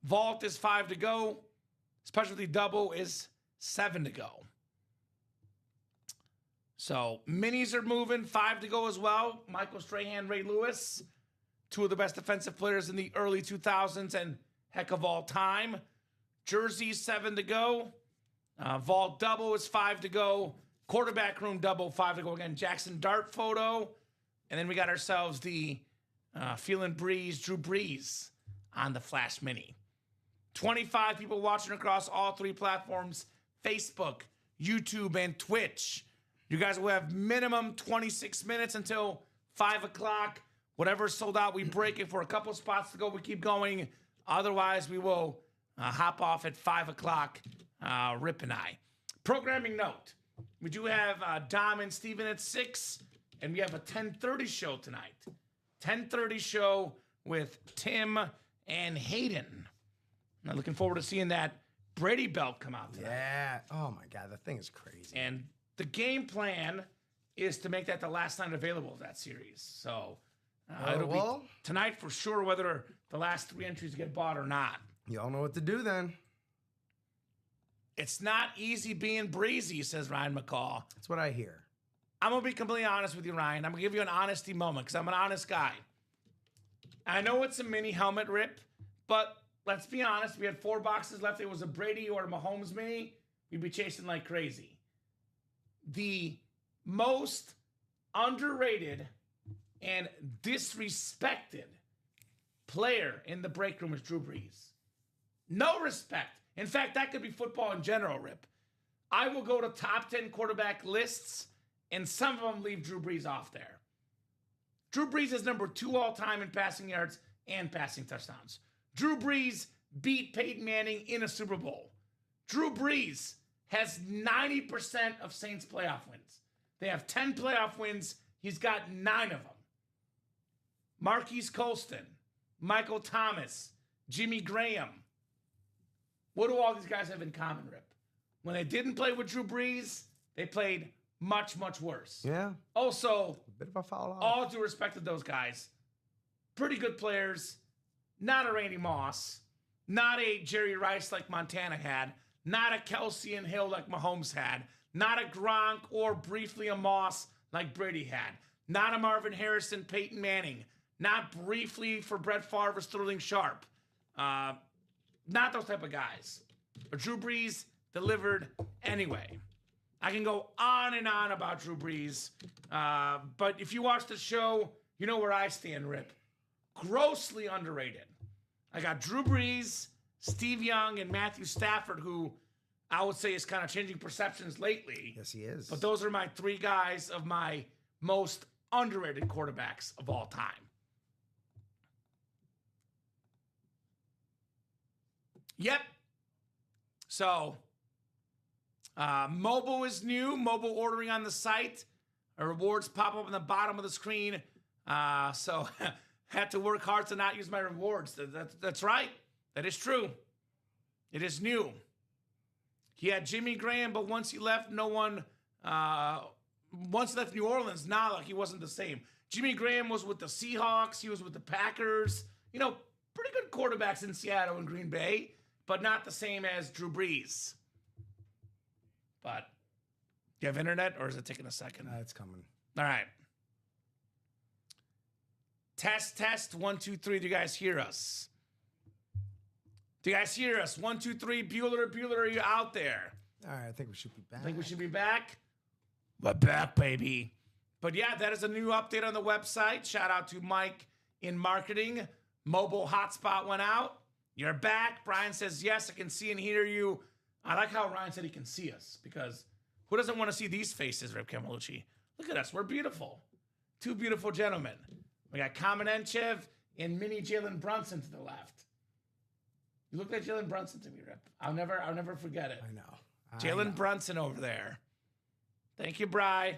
Vault is 5 to go. Specialty double is 7 to go. So minis are moving, 5 to go as well. Michael Strahan, Ray Lewis, two of the best defensive players in the early 2000s and heck of all time. Jerseys 7 to go. Vault double is 5 to go. Quarterback room double, 5 to go again. Jackson Dart photo. And then we got ourselves the Feeling Breeze, Drew Brees on the Flash Mini. 25 people watching across all three platforms, Facebook, YouTube, and Twitch. You guys will have minimum 26 minutes until 5 o'clock. Whatever's sold out, we break it for a couple spots to go. We keep going. Otherwise, we will hop off at 5 o'clock, Rip and I. Programming note, we do have Dom and Steven at 6, and we have a 10:30 show tonight. 10:30 show with Tim and Hayden. I'm looking forward to seeing that Brady belt come out tonight. Yeah. Oh, my God. That thing is crazy. And the game plan is to make that the last night available of that series. So it'll be tonight for sure, whether the last 3 entries get bought or not. Y'all know what to do then. It's not easy being breezy, says Ryan McCall. That's what I hear. I'm going to be completely honest with you, Ryan. I'm going to give you an honesty moment because I'm an honest guy. I know it's a mini helmet, Rip, but let's be honest. We had 4 boxes left. It was a Brady or a Mahomes mini. We'd be chasing like crazy. The most underrated and disrespected player in the break room is Drew Brees. No respect. In fact, that could be football in general, Rip. I will go to top 10 quarterback lists, and some of them leave Drew Brees off there. Drew Brees is number 2 all-time in passing yards and passing touchdowns. Drew Brees beat Peyton Manning in a Super Bowl. Drew Brees has 90% of Saints playoff wins. They have 10 playoff wins. He's got 9 of them. Marquise Colston, Michael Thomas, Jimmy Graham. What do all these guys have in common, Rip? When they didn't play with Drew Brees, they played much worse. Yeah. Also, A bit of a foul off. all due respect to those guys, pretty good players. Not a Randy Moss. Not a Jerry Rice like Montana had. Not a Kelsey and Hill like Mahomes had. Not a Gronk or briefly a Moss like Brady had. Not a Marvin Harrison, Peyton Manning. Not briefly for Brett Favre or Sterling Sharp. Not those type of guys. But Drew Brees delivered anyway. I can go on and on about Drew Brees. But if you watch the show, you know where I stand, Rip. Grossly underrated. I got Drew Brees, Steve Young, and Matthew Stafford, who I would say is kind of changing perceptions lately. Yes, he is. But those are my 3 guys of my most underrated quarterbacks of all time. Yep. So, mobile is new. Mobile ordering on the site. Rewards pop up on the bottom of the screen. So, had to work hard to not use my rewards. That's right. That is true. It is new. He had Jimmy Graham, but once he left, no one... once he left New Orleans, he wasn't the same. Jimmy Graham was with the Seahawks. He was with the Packers. You know, pretty good quarterbacks in Seattle and Green Bay. but not the same as Drew Brees. But do you have internet, or is it taking a second? It's coming. All right. Test, 1, 2, 3. Do you guys hear us? Do you guys hear us? 1, 2, 3. Bueller, are you out there? All right, I think we should be back. I think we should be back. We're back, baby. But yeah, that is a new update on the website. Shout out to Mike in marketing. Mobile hotspot went out. You're back. Brian says, yes, I can see and hear you. I like how Ryan said he can see us, because who doesn't want to see these faces, Rip Camelucci? Look at us. We're beautiful. Two beautiful gentlemen. We got Kamen Entchev and mini Jalen Brunson to the left. You look like Jalen Brunson to me, Rip. I'll never forget it. I know. Jalen Brunson over there. Thank you, Bri.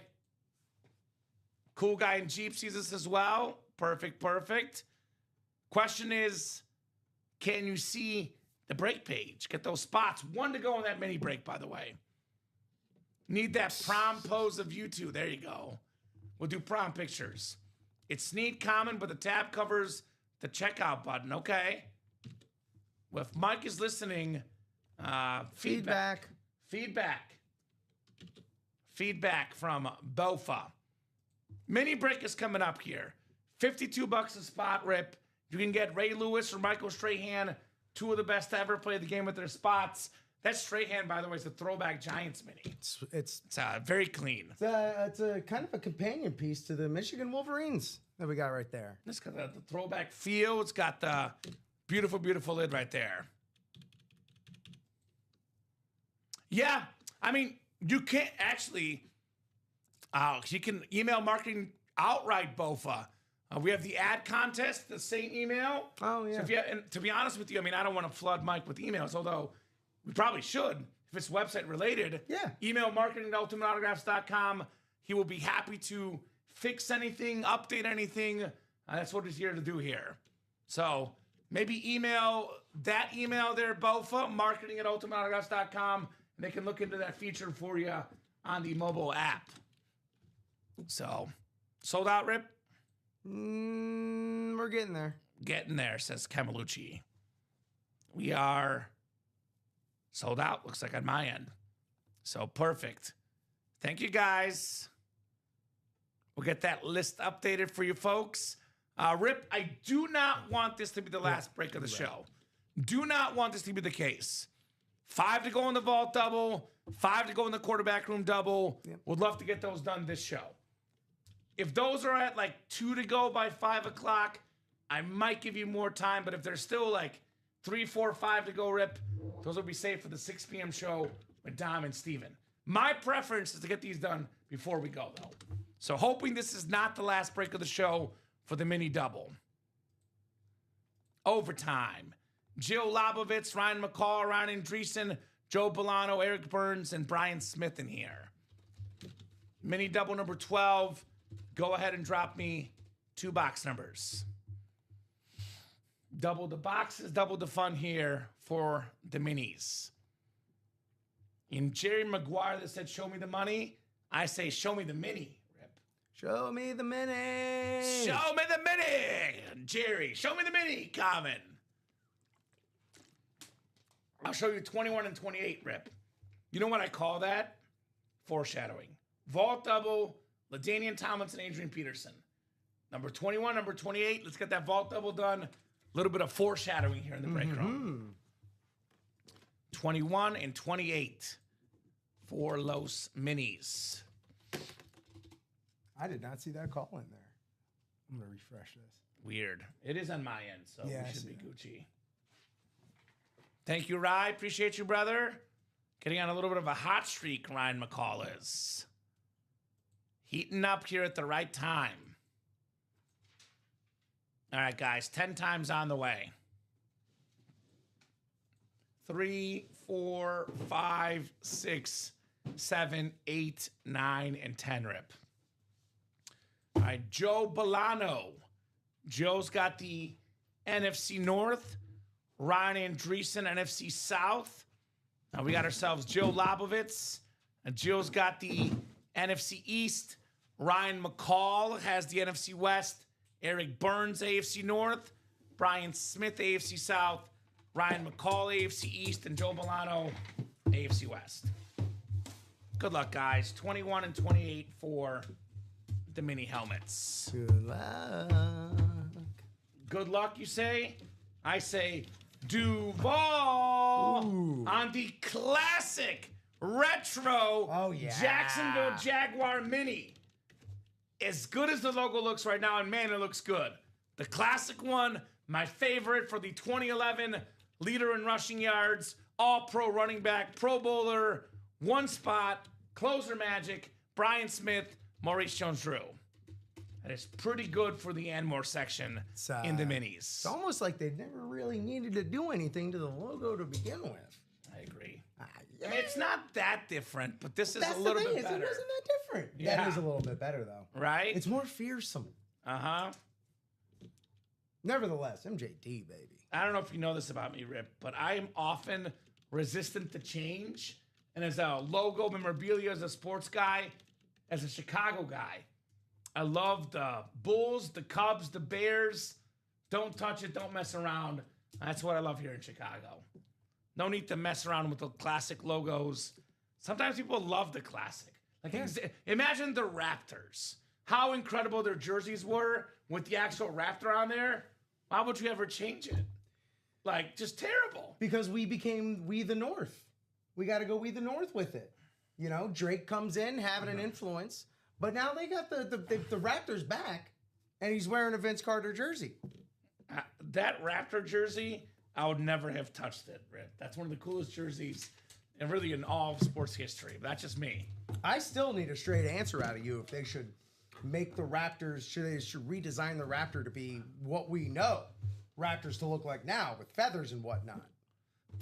Cool guy in Jeep sees us as well. Perfect. Question is, can you see the break page? Get those spots. 1 to go on that mini break, by the way. Need that prom pose of you two. There you go. We'll do prom pictures. It's neat, common, but the tab covers the checkout button. Okay. Well, if Mike is listening, feedback from Bofa. Mini break is coming up here. $52 a spot, Rip. You can get Ray Lewis or Michael Strahan, 2 of the best to ever play the game with their spots. That Strahan, by the way, is a throwback Giants mini. It's very clean. it's a kind of a companion piece to the Michigan Wolverines that we got right there. It's got the throwback feel. It's got the beautiful lid right there. Yeah, I mean, you can't actually. You can email marketing outright, Bofa. We have the ad contest, the same email. Oh, yeah. So and to be honest with you, I mean, I don't want to flood Mike with emails, although we probably should if it's website related. Yeah. Email marketing@ultimateautographs.com. He will be happy to fix anything, update anything. That's what he's here to do here. So maybe email that email there, Bofa, marketing@ultimateautographs.com, and they can look into that feature for you on the mobile app. So, sold out, Rip? We're getting there. Getting there, says Camelucci. We are sold out, looks like on my end. So perfect. Thank you, guys. We'll get that list updated for you folks. Rip, I do not want this to be the last break of the show. Do not want this to be the case. 5 to go in the vault double, 5 to go in the quarterback room double. Yep. Would love to get those done this show. If those are at like 2 to go by 5 o'clock, I might give you more time. But if there's still like 3, 4, 5 to go, Rip, those will be safe for the 6 p.m. show with Dom and Steven. My preference is to get these done before we go, though. So hoping this is not the last break of the show for the mini double. Overtime. Jill Lobovitz, Ryan McCall, Ryan Andreessen, Joe Bolano, Eric Burns, and Brian Smith in here. Mini double number 12. Go ahead and drop me 2 box numbers. Double the boxes, double the fun here for the minis. In Jerry Maguire that said, show me the money, I say, show me the mini, Rip. Show me the mini. Show me the mini, Jerry. Show me the mini, Common. I'll show you 21 and 28, Rip. You know what I call that? Foreshadowing. Vault double, LaDainian Tomlinson, Adrian Peterson. Number 21, number 28. Let's get that vault double done. A little bit of foreshadowing here in the break room. 21 and 28 for Los Minis. I did not see that call in there. I'm going to refresh this. Weird. It is on my end, so Yeah, we I should see be that. Gucci. Thank you, Rye. Appreciate you, brother. Getting on a little bit of a hot streak, Ryan McCall is. Heating up here at the right time. All right, guys, 10 times on the way. 3, 4, 5, 6, 7, 8, 9, and 10, Rip. All right, Joe Bolano. Joe's got the NFC North. Ryan Andreessen, NFC South. Now we got ourselves Jill Lobovitz. And Jill's got the NFC East. Ryan McCall has the NFC West. Eric Burns, AFC North. Brian Smith, AFC South. Ryan McCall, AFC East, and Joe Milano, AFC West. Good luck, guys. 21 and 28 for the mini helmets. Good luck. Good luck, you say? I say Duval on the classic retro Jacksonville Jaguar Mini. As good as the logo looks right now, and man, it looks good. The classic one, my favorite for the 2011 leader in rushing yards, all-pro running back, Pro Bowler, one spot, closer magic, Brian Smith, Maurice Jones-Drew. That is pretty good for the Anmore section in the minis. It's almost like they never really needed to do anything to the logo to begin with. I agree. Yeah. I mean, it's not that different, but this is That's a little the thing, bit is better. It wasn't that different. Yeah. That is a little bit better, though. Right? It's more fearsome. Uh-huh. Nevertheless, MJD, baby. I don't know if you know this about me, Rip, but I am often resistant to change. And as a logo memorabilia, as a sports guy, as a Chicago guy, I love the Bulls, the Cubs, the Bears. Don't touch it. Don't mess around. That's what I love here in Chicago. No need to mess around with the classic logos. Sometimes people love the classic. Like, imagine the Raptors. How incredible their jerseys were with the actual Raptor on there. Why would you ever change it? Like, just terrible. Because we became We the North. We got to go We the North with it. You know, Drake comes in having an influence, but now they got the Raptors back, and he's wearing a Vince Carter jersey. That Raptor jersey, I would never have touched it, Rip. That's one of the coolest jerseys, and really in all of sports history. But that's just me. I still need a straight answer out of you if they should make the Raptors, should redesign the Raptor to be what we know Raptors to look like now with feathers and whatnot.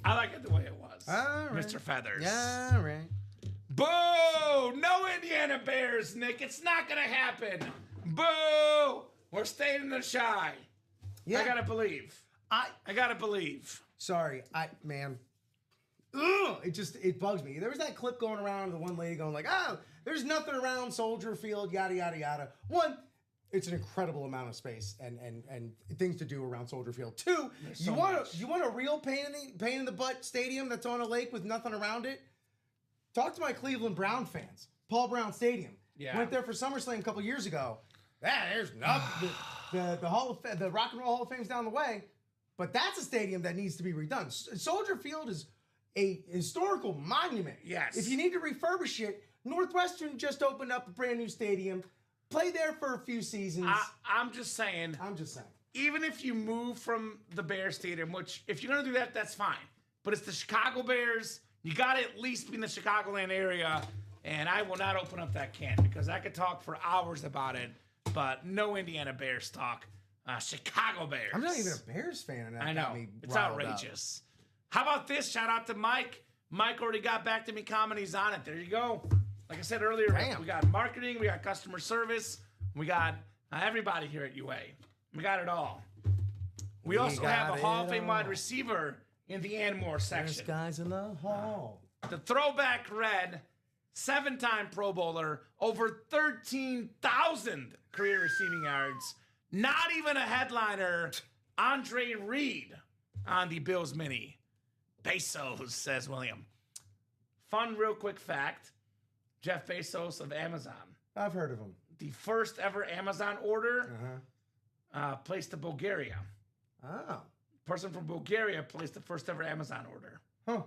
I like it the way it was. All right. Mr. Feathers. Yeah, all right. Boo! No Indiana Bears, Nick. It's not going to happen. Boo! We're staying in the shy. Yeah. I got to believe. I got to believe. Sorry, man. Ugh, it bugs me. There was that clip going around, the one lady going like, "Oh, there's nothing around Soldier Field, yada yada yada." One, it's an incredible amount of space and things to do around Soldier Field. Two, you want a real pain in the butt stadium that's on a lake with nothing around it? Talk to my Cleveland Brown fans. Paul Brown Stadium. Yeah. Went there for SummerSlam a couple years ago. There's nothing. The Rock and Roll Hall of Fame's down the way, but that's a stadium that needs to be redone. Soldier Field is a historical monument. Yes. If you need to refurbish it, Northwestern just opened up a brand new stadium. Play there for a few seasons. I'm just saying. Even if you move from the Bears Stadium, which if you're going to do that, that's fine. But it's the Chicago Bears. You got to at least be in the Chicagoland area. And I will not open up that can because I could talk for hours about it. But no Indiana Bears talk. Chicago Bears. I'm not even a Bears fan. And that I know. got me It's riled outrageous. How about this? Shout out to Mike. Mike already got back to me. He's on it. There you go. Like I said earlier, Damn. we got marketing, we got customer service, we got everybody here at UA. We got it all. We also have a Hall of Fame wide receiver in the Anmore section. There's guys in the hall. The throwback red, 7-time Pro Bowler, over 13,000 career receiving yards. Not even a headliner, Andre Reed on the Bills Mini. Pesos, says William. Fun, real quick fact. Jeff Bezos of Amazon. I've heard of him. The first ever Amazon order placed to Bulgaria. Oh. Person from Bulgaria placed the first ever Amazon order. Huh.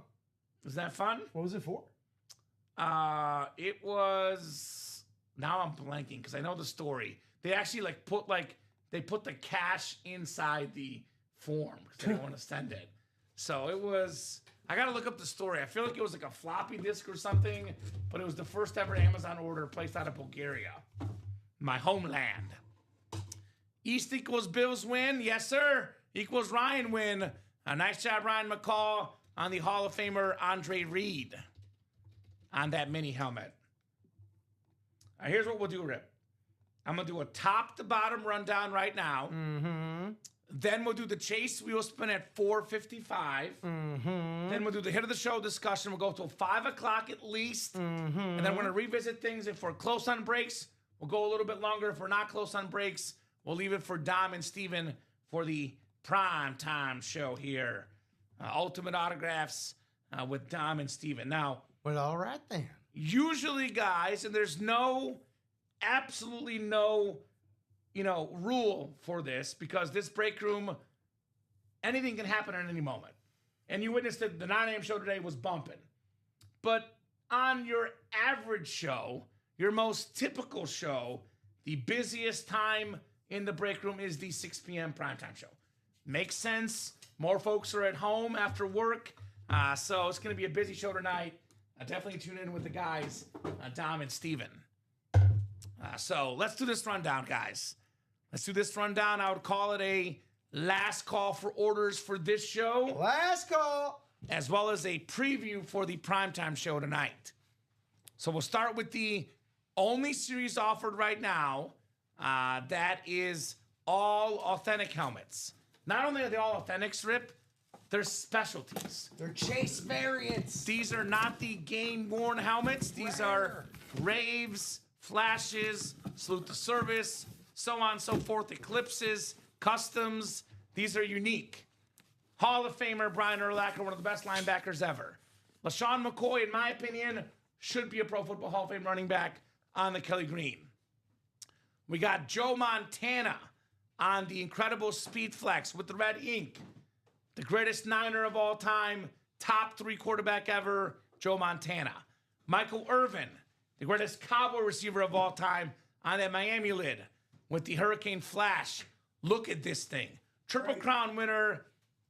Was that fun? What was it for? It was. Now I'm blanking because I know the story. They actually put the cash inside the form because they didn't want to send it. So it was. I gotta look up the story. I feel like it was like a floppy disk or something, but it was the first ever Amazon order placed out of Bulgaria, my homeland. East equals Bills win, yes sir. Equals Ryan win. A nice job, Ryan McCall, on the Hall of Famer Andre Reed on that mini helmet. All right, here's what we'll do, Rip. I'm gonna do a top to bottom rundown right now. Mm-hmm. Then we'll do the chase wheel spin at 4:55. Mm-hmm. Then we'll do the hit of the show discussion. We'll go till 5 o'clock at least. Mm-hmm. And then we're going to revisit things. If we're close on breaks, we'll go a little bit longer. If we're not close on breaks, we'll leave it for Dom and Steven for the prime time show here Ultimate Autographs with Dom and Steven. Now, Well, all right then. usually, guys, and there's absolutely no, rule for this because this break room, anything can happen at any moment. And you witnessed that the 9 a.m. show today was bumping. But on your average show, your most typical show, the busiest time in the break room is the 6 p.m. primetime show. Makes sense. More folks are at home after work. So it's going to be a busy show tonight. Definitely tune in with the guys, Dom and Steven. So let's do this rundown, guys. Let's do this rundown. I would call it a last call for orders for this show, Last call. as well as a preview for the primetime show tonight. So we'll start with the only series offered right now that is all authentic helmets. Not only are they all authentics, Rip, they're specialties. They're chase variants. These are not the game-worn helmets. These are raves, flashes, salute to service, so on and so forth, eclipses, customs. These are unique. Hall of Famer Brian Urlacher, one of the best linebackers ever. LaShawn McCoy, in my opinion, should be a Pro Football Hall of Fame running back on the Kelly Green. We got Joe Montana on the incredible Speed Flex with the red ink. The greatest Niner of all time, top 3 quarterback ever, Joe Montana. Michael Irvin, the greatest Cowboy receiver of all time, on that Miami lid with the Hurricane Flash. Look at this thing. Triple Crown winner.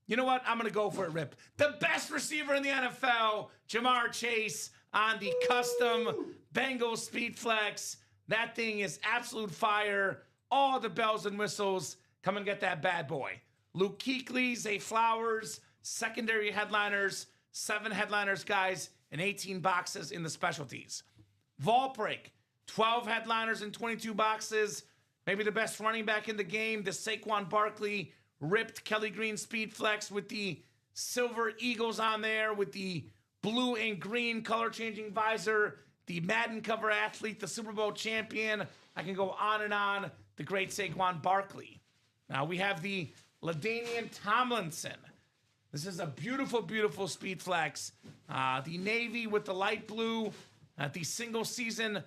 You know what? I'm going to go for it, Rip. The best receiver in the NFL, Jamar Chase, on the custom Bengals Speed Flex. That thing is absolute fire. All the bells and whistles. Come and get that bad boy. Luke Kuechly, Zay Flowers, secondary headliners, 7 headliners, guys, and 18 boxes in the specialties. Vault Break, 12 headliners and 22 boxes. Maybe the best running back in the game, the Saquon Barkley ripped Kelly Green Speed Flex with the silver eagles on there, with the blue and green color-changing visor, the Madden cover athlete, the Super Bowl champion. I can go on and on. The great Saquon Barkley. Now we have the LaDainian Tomlinson. This is a beautiful, beautiful Speed Flex. The navy with the light blue, the single season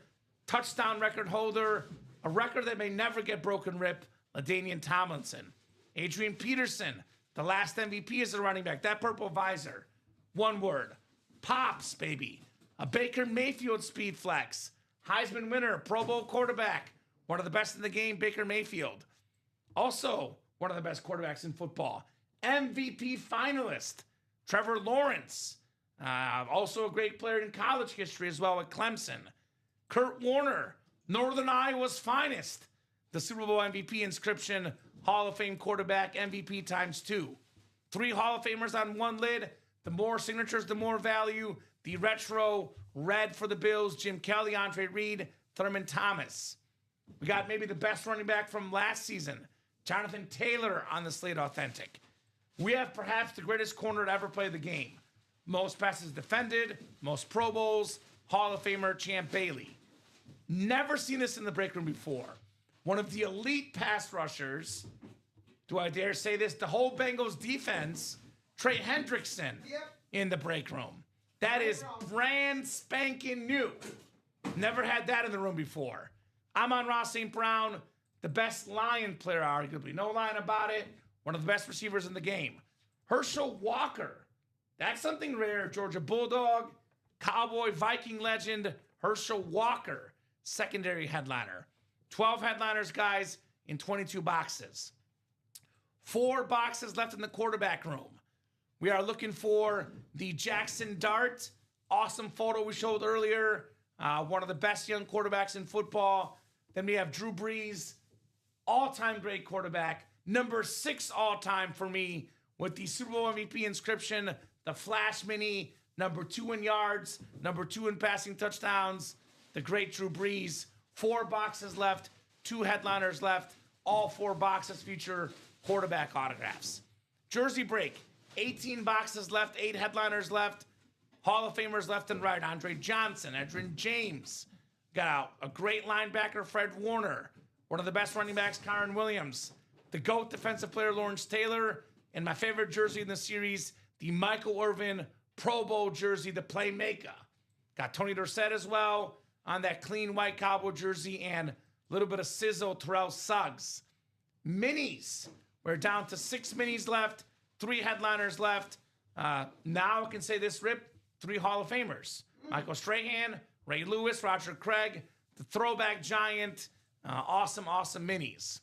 touchdown record holder, a record that may never get broken, Rip, LaDainian Tomlinson. Adrian Peterson, the last MVP as a running back. That purple visor. One word. Pops, baby. A Baker Mayfield Speed Flex. Heisman winner, Pro Bowl quarterback. One of the best in the game, Baker Mayfield. Also, one of the best quarterbacks in football. MVP finalist, Trevor Lawrence. Also a great player in college history as well at Clemson. Kurt Warner, Northern Iowa's finest. The Super Bowl MVP inscription, Hall of Fame quarterback, MVP times 2. 3 Hall of Famers on one lid. The more signatures, the more value. The retro red for the Bills, Jim Kelly, Andre Reed, Thurman Thomas. We got maybe the best running back from last season, Jonathan Taylor on the Slate Authentic. We have perhaps the greatest corner to ever play the game. Most passes defended, most Pro Bowls, Hall of Famer Champ Bailey. Never seen this in the break room before. One of the elite pass rushers, do I dare say this, the whole Bengals defense, Trey Hendrickson in the break room. That is brand spanking new. Never had that in the room before. Amon-Ra St. Brown, the best Lion player, arguably. No line about it. One of the best receivers in the game. Herschel Walker. That's something rare. Georgia Bulldog, Cowboy, Viking legend, Herschel Walker, secondary headliner. 12 headliners, guys, in 22 boxes. 4 boxes left in the quarterback room. We are looking for the Jackson Dart. Awesome photo we showed earlier. One of the best young quarterbacks in football. Then we have Drew Brees, all-time great quarterback. Number 6 all-time for me with the Super Bowl MVP inscription, the Flash Mini, number 2 in yards, number 2 in passing touchdowns, the great Drew Brees. 4 boxes left, 2 headliners left. All 4 boxes feature quarterback autographs. Jersey break, 18 boxes left, 8 headliners left. Hall of Famers left and right. Andre Johnson, Edgerrin James. Got a great linebacker, Fred Warner. One of the best running backs, Kyron Williams. The GOAT defensive player, Lawrence Taylor. And my favorite jersey in the series, the Michael Irvin Pro Bowl jersey, the Playmaker. Got Tony Dorsett as well on that clean white cowboy jersey and a little bit of sizzle, Terrell Suggs. Minis. We're down to 6 minis left, 3 headliners left. Now I can say this, Rip, 3 Hall of Famers. Michael Strahan, Ray Lewis, Roger Craig, the Throwback Giant. Awesome minis.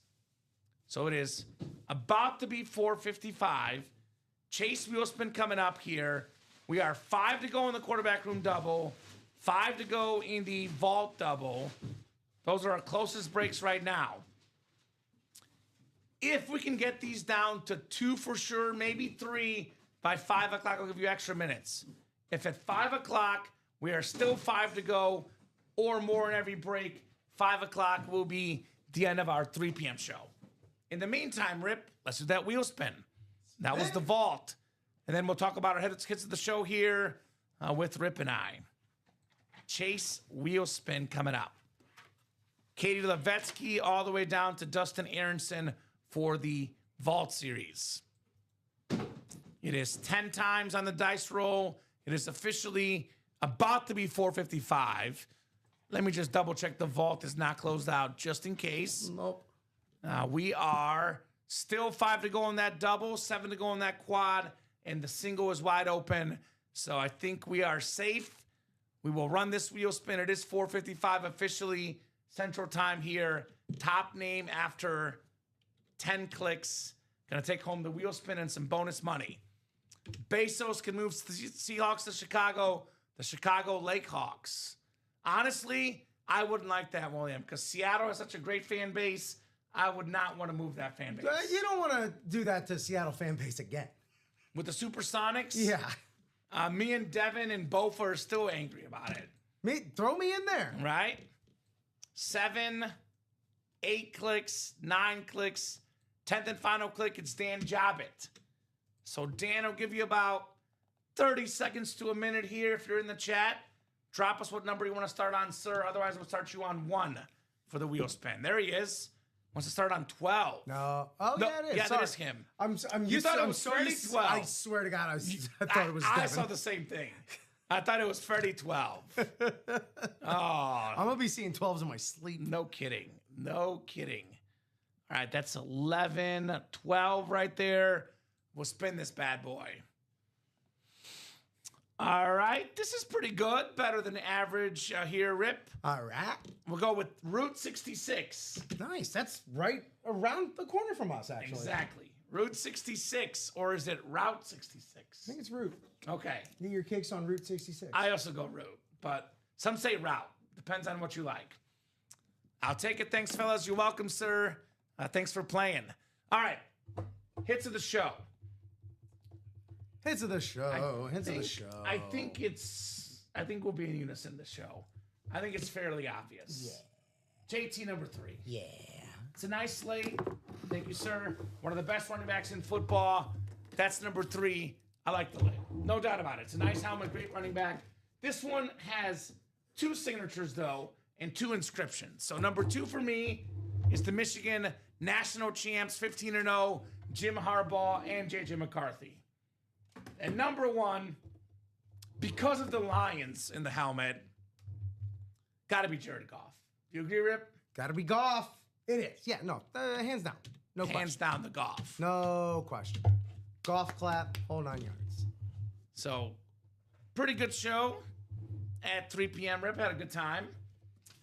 So it is about to be 4:55. Chase Wheelspin coming up here. We are 5 to go in the quarterback room double, 5 to go in the vault double. Those are our closest breaks right now. If we can get these down to 2 for sure, maybe 3 by 5 o'clock, I'll give you extra minutes. If at 5 o'clock we are still 5 to go or more in every break, 5 o'clock will be the end of our 3 p.m. show. In the meantime, Rip, let's do that wheel spin. That was the vault. And then we'll talk about our hits of the show here with Rip and I. Chase wheel spin coming up. Katie Levetsky all the way down to Dustin Aronson for the Vault Series. It is 10 times on the dice roll. It is officially about to be 4:55. Let me just double check the vault is not closed out just in case. Nope. We are still 5 to go on that double, 7 to go on that quad, and the single is wide open. So I think we are safe. We will run this wheel spin. It is 4:55 officially Central Time here. Top name after 10 clicks. Going to take home the wheel spin and some bonus money. Bezos can move the Seahawks to Chicago, the Chicago Lake Hawks. Honestly, I wouldn't like that, William, because Seattle has such a great fan base. I would not want to move that fan base. You don't want to do that to Seattle fan base again. With the Supersonics? Yeah. Me and Devin and Bofa are still angry about it. Throw me in there. Right? 7, 8 clicks, 9 clicks. 10th and final click, it's Dan Jobbit. So Dan will give you about 30 seconds to a minute here if you're in the chat. Drop us what number you want to start on, sir. Otherwise, we'll start you on 1 for the wheel spin. There he is. Wants to start on 12. No. Oh, No, yeah, it is. yeah, Sorry. that is him. I'm You thought it I'm was so Freddie used- 12. I swear to God, I thought it was I Devin. saw the same thing. I thought it was Freddie 12. Oh, I'm going to be seeing 12s in my sleep. no kidding. No kidding. All right, that's 11, 12 right there. We'll spin this bad boy. All right, this is pretty good. Better than average here, Rip. All right. We'll go with Route 66. Nice. That's right around the corner from us, actually. Exactly. Route 66, or is it Route I 66? think it's Route. Okay. Get your kicks on Route 66. I also go Route, but some say Route. Depends on what you like. I'll take it. Thanks, fellas. You're welcome, sir. Thanks for playing. All right. Hits of the show. Hits of the show. Hits of the show. I think we'll be in unison this show. I think it's fairly obvious. Yeah. JT number 3. Yeah. It's a nice slate. Thank you, sir. One of the best running backs in football. That's number 3. I like the lay. No doubt about it. It's a nice helmet, great running back. This one has 2 signatures, though, and 2 inscriptions. So number 2 for me is the Michigan National Champs, 15-0, Jim Harbaugh and J.J. McCarthy. And number 1, because of the Lions in the helmet, got to be Jared Goff. Do you agree, Rip? Got to be Goff. It is. Yeah, no. Hands down. No Hands question. down the Goff. No question. Golf clap, whole 9 yards. So, pretty good show at 3 p.m. Rip had a good time.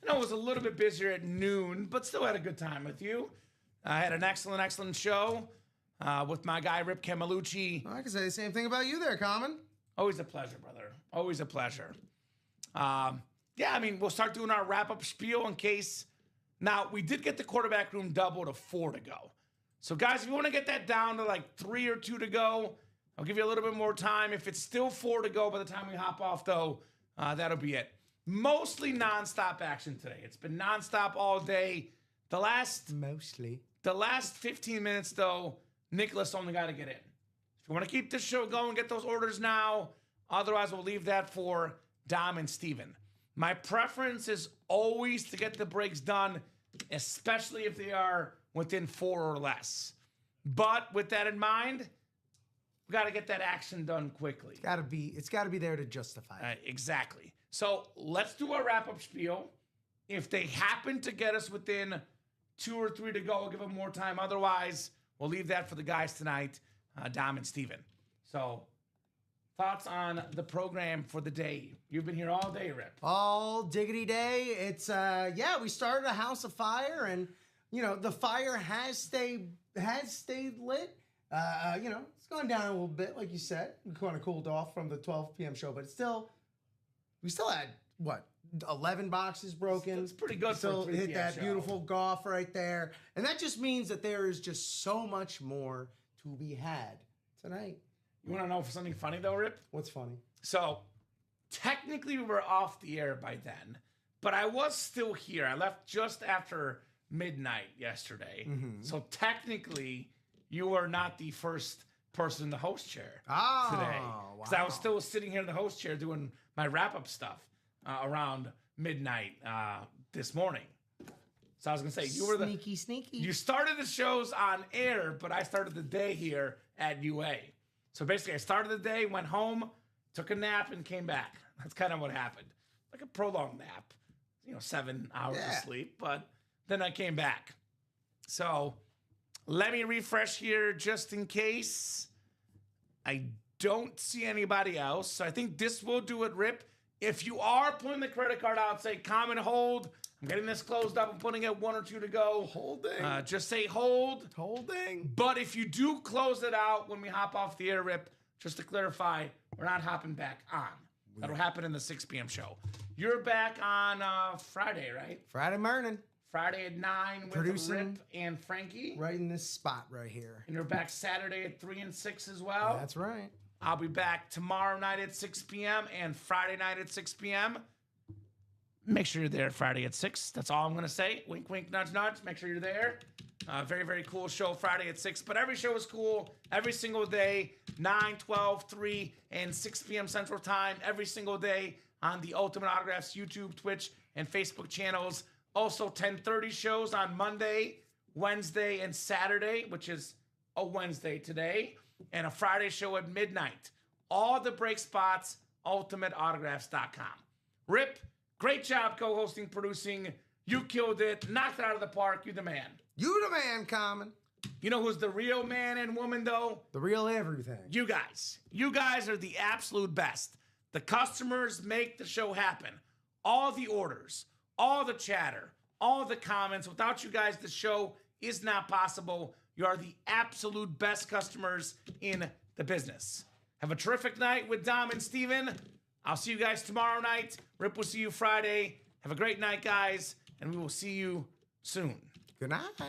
I know it was a little bit busier at noon, but still had a good time with you. I had an excellent show with my guy, Rip Camalucci. I can say the same thing about you there, Kamen. Always a pleasure, brother. Always a pleasure. Yeah, I mean, we'll start doing our wrap-up spiel in case. Now, we did get the quarterback room double to 4 to go. So, guys, if you want to get that down to like 3 or 2 to go, I'll give you a little bit more time. If it's still 4 to go by the time we hop off, though, that'll be it. Mostly nonstop action today. It's been nonstop all day. The last 15 minutes, though, Nicholas only got to get in. If you want to keep this show going, get those orders now. Otherwise, we'll leave that for Dom and Steven. My preference is always to get the breaks done, especially if they are within 4 or less. But with that in mind, We got to get that action done quickly. It's got to be there to justify it. Exactly. So let's do a wrap-up spiel. If they happen to get us within 2 or 3 to go, we'll give them more time. Otherwise, we'll leave that for the guys tonight, Dom and Steven. So, thoughts on the program for the day? You've been here all day, Rip. All diggity day. It's we started a house of fire, and the fire has stayed lit. It's gone down a little bit, like you said. We kind of cooled off from the 12 p.m. show, but we still had what, 11 boxes broken. It's pretty good. Still for a 3 hit p.m. that show. beautiful golf right there, and that just means that there is just so much more to be had tonight. You want to know something funny though, Rip? What's funny? So, technically we were off the air by then, but I was still here. I left just after midnight yesterday. Mm-hmm. So technically, you were not the first person in the host chair today. Because I was still sitting here in the host chair doing my wrap-up stuff around midnight this morning. So I was going to say, you were sneaky. You started the shows on air, but I started the day here at UA. So basically, I started the day, went home, took a nap, and came back. That's kind of what happened. Like a prolonged nap. 7 hours of sleep, but then I came back. So let me refresh here just in case. I don't see anybody else. So I think this will do it, Rip. If you are pulling the credit card out, say Kamen hold. I'm getting this closed up. I'm putting it 1 or 2 to go. Holding. Just say hold. Holding. But if you do close it out when we hop off the air, Rip, just to clarify, we're not hopping back on. That'll happen in the 6 p.m. show. You're back on Friday, right? Friday morning. Friday at 9 with Producing Rip and Frankie. Right in this spot right here. And you're back Saturday at 3 and 6 as well. That's right. I'll be back tomorrow night at 6 p.m. and Friday night at 6 p.m. Make sure you're there Friday at 6. That's all I'm going to say. Wink, wink, nudge, nudge. Make sure you're there. Very, very cool show Friday at 6. But every show is cool every single day. 9, 12, 3, and 6 p.m. Central Time every single day on the Ultimate Autographs YouTube, Twitch, and Facebook channels. Also 10:30 shows on Monday, Wednesday, and Saturday, which is a Wednesday today. And a Friday show at midnight. All the break spots, ultimateautographs.com. Rip, great job co-hosting, producing. You killed it. Knocked it out of the park. You the man. You the man, Kamen. You know who's the real man and woman, though? The real everything. You guys. You guys are the absolute best. The customers make the show happen. All the orders, all the chatter, all the comments. Without you guys, the show is not possible. You are the absolute best customers in the business. Have a terrific night with Dom and Steven. I'll see you guys tomorrow night. Rip will see you Friday. Have a great night, guys, and we will see you soon. Good night.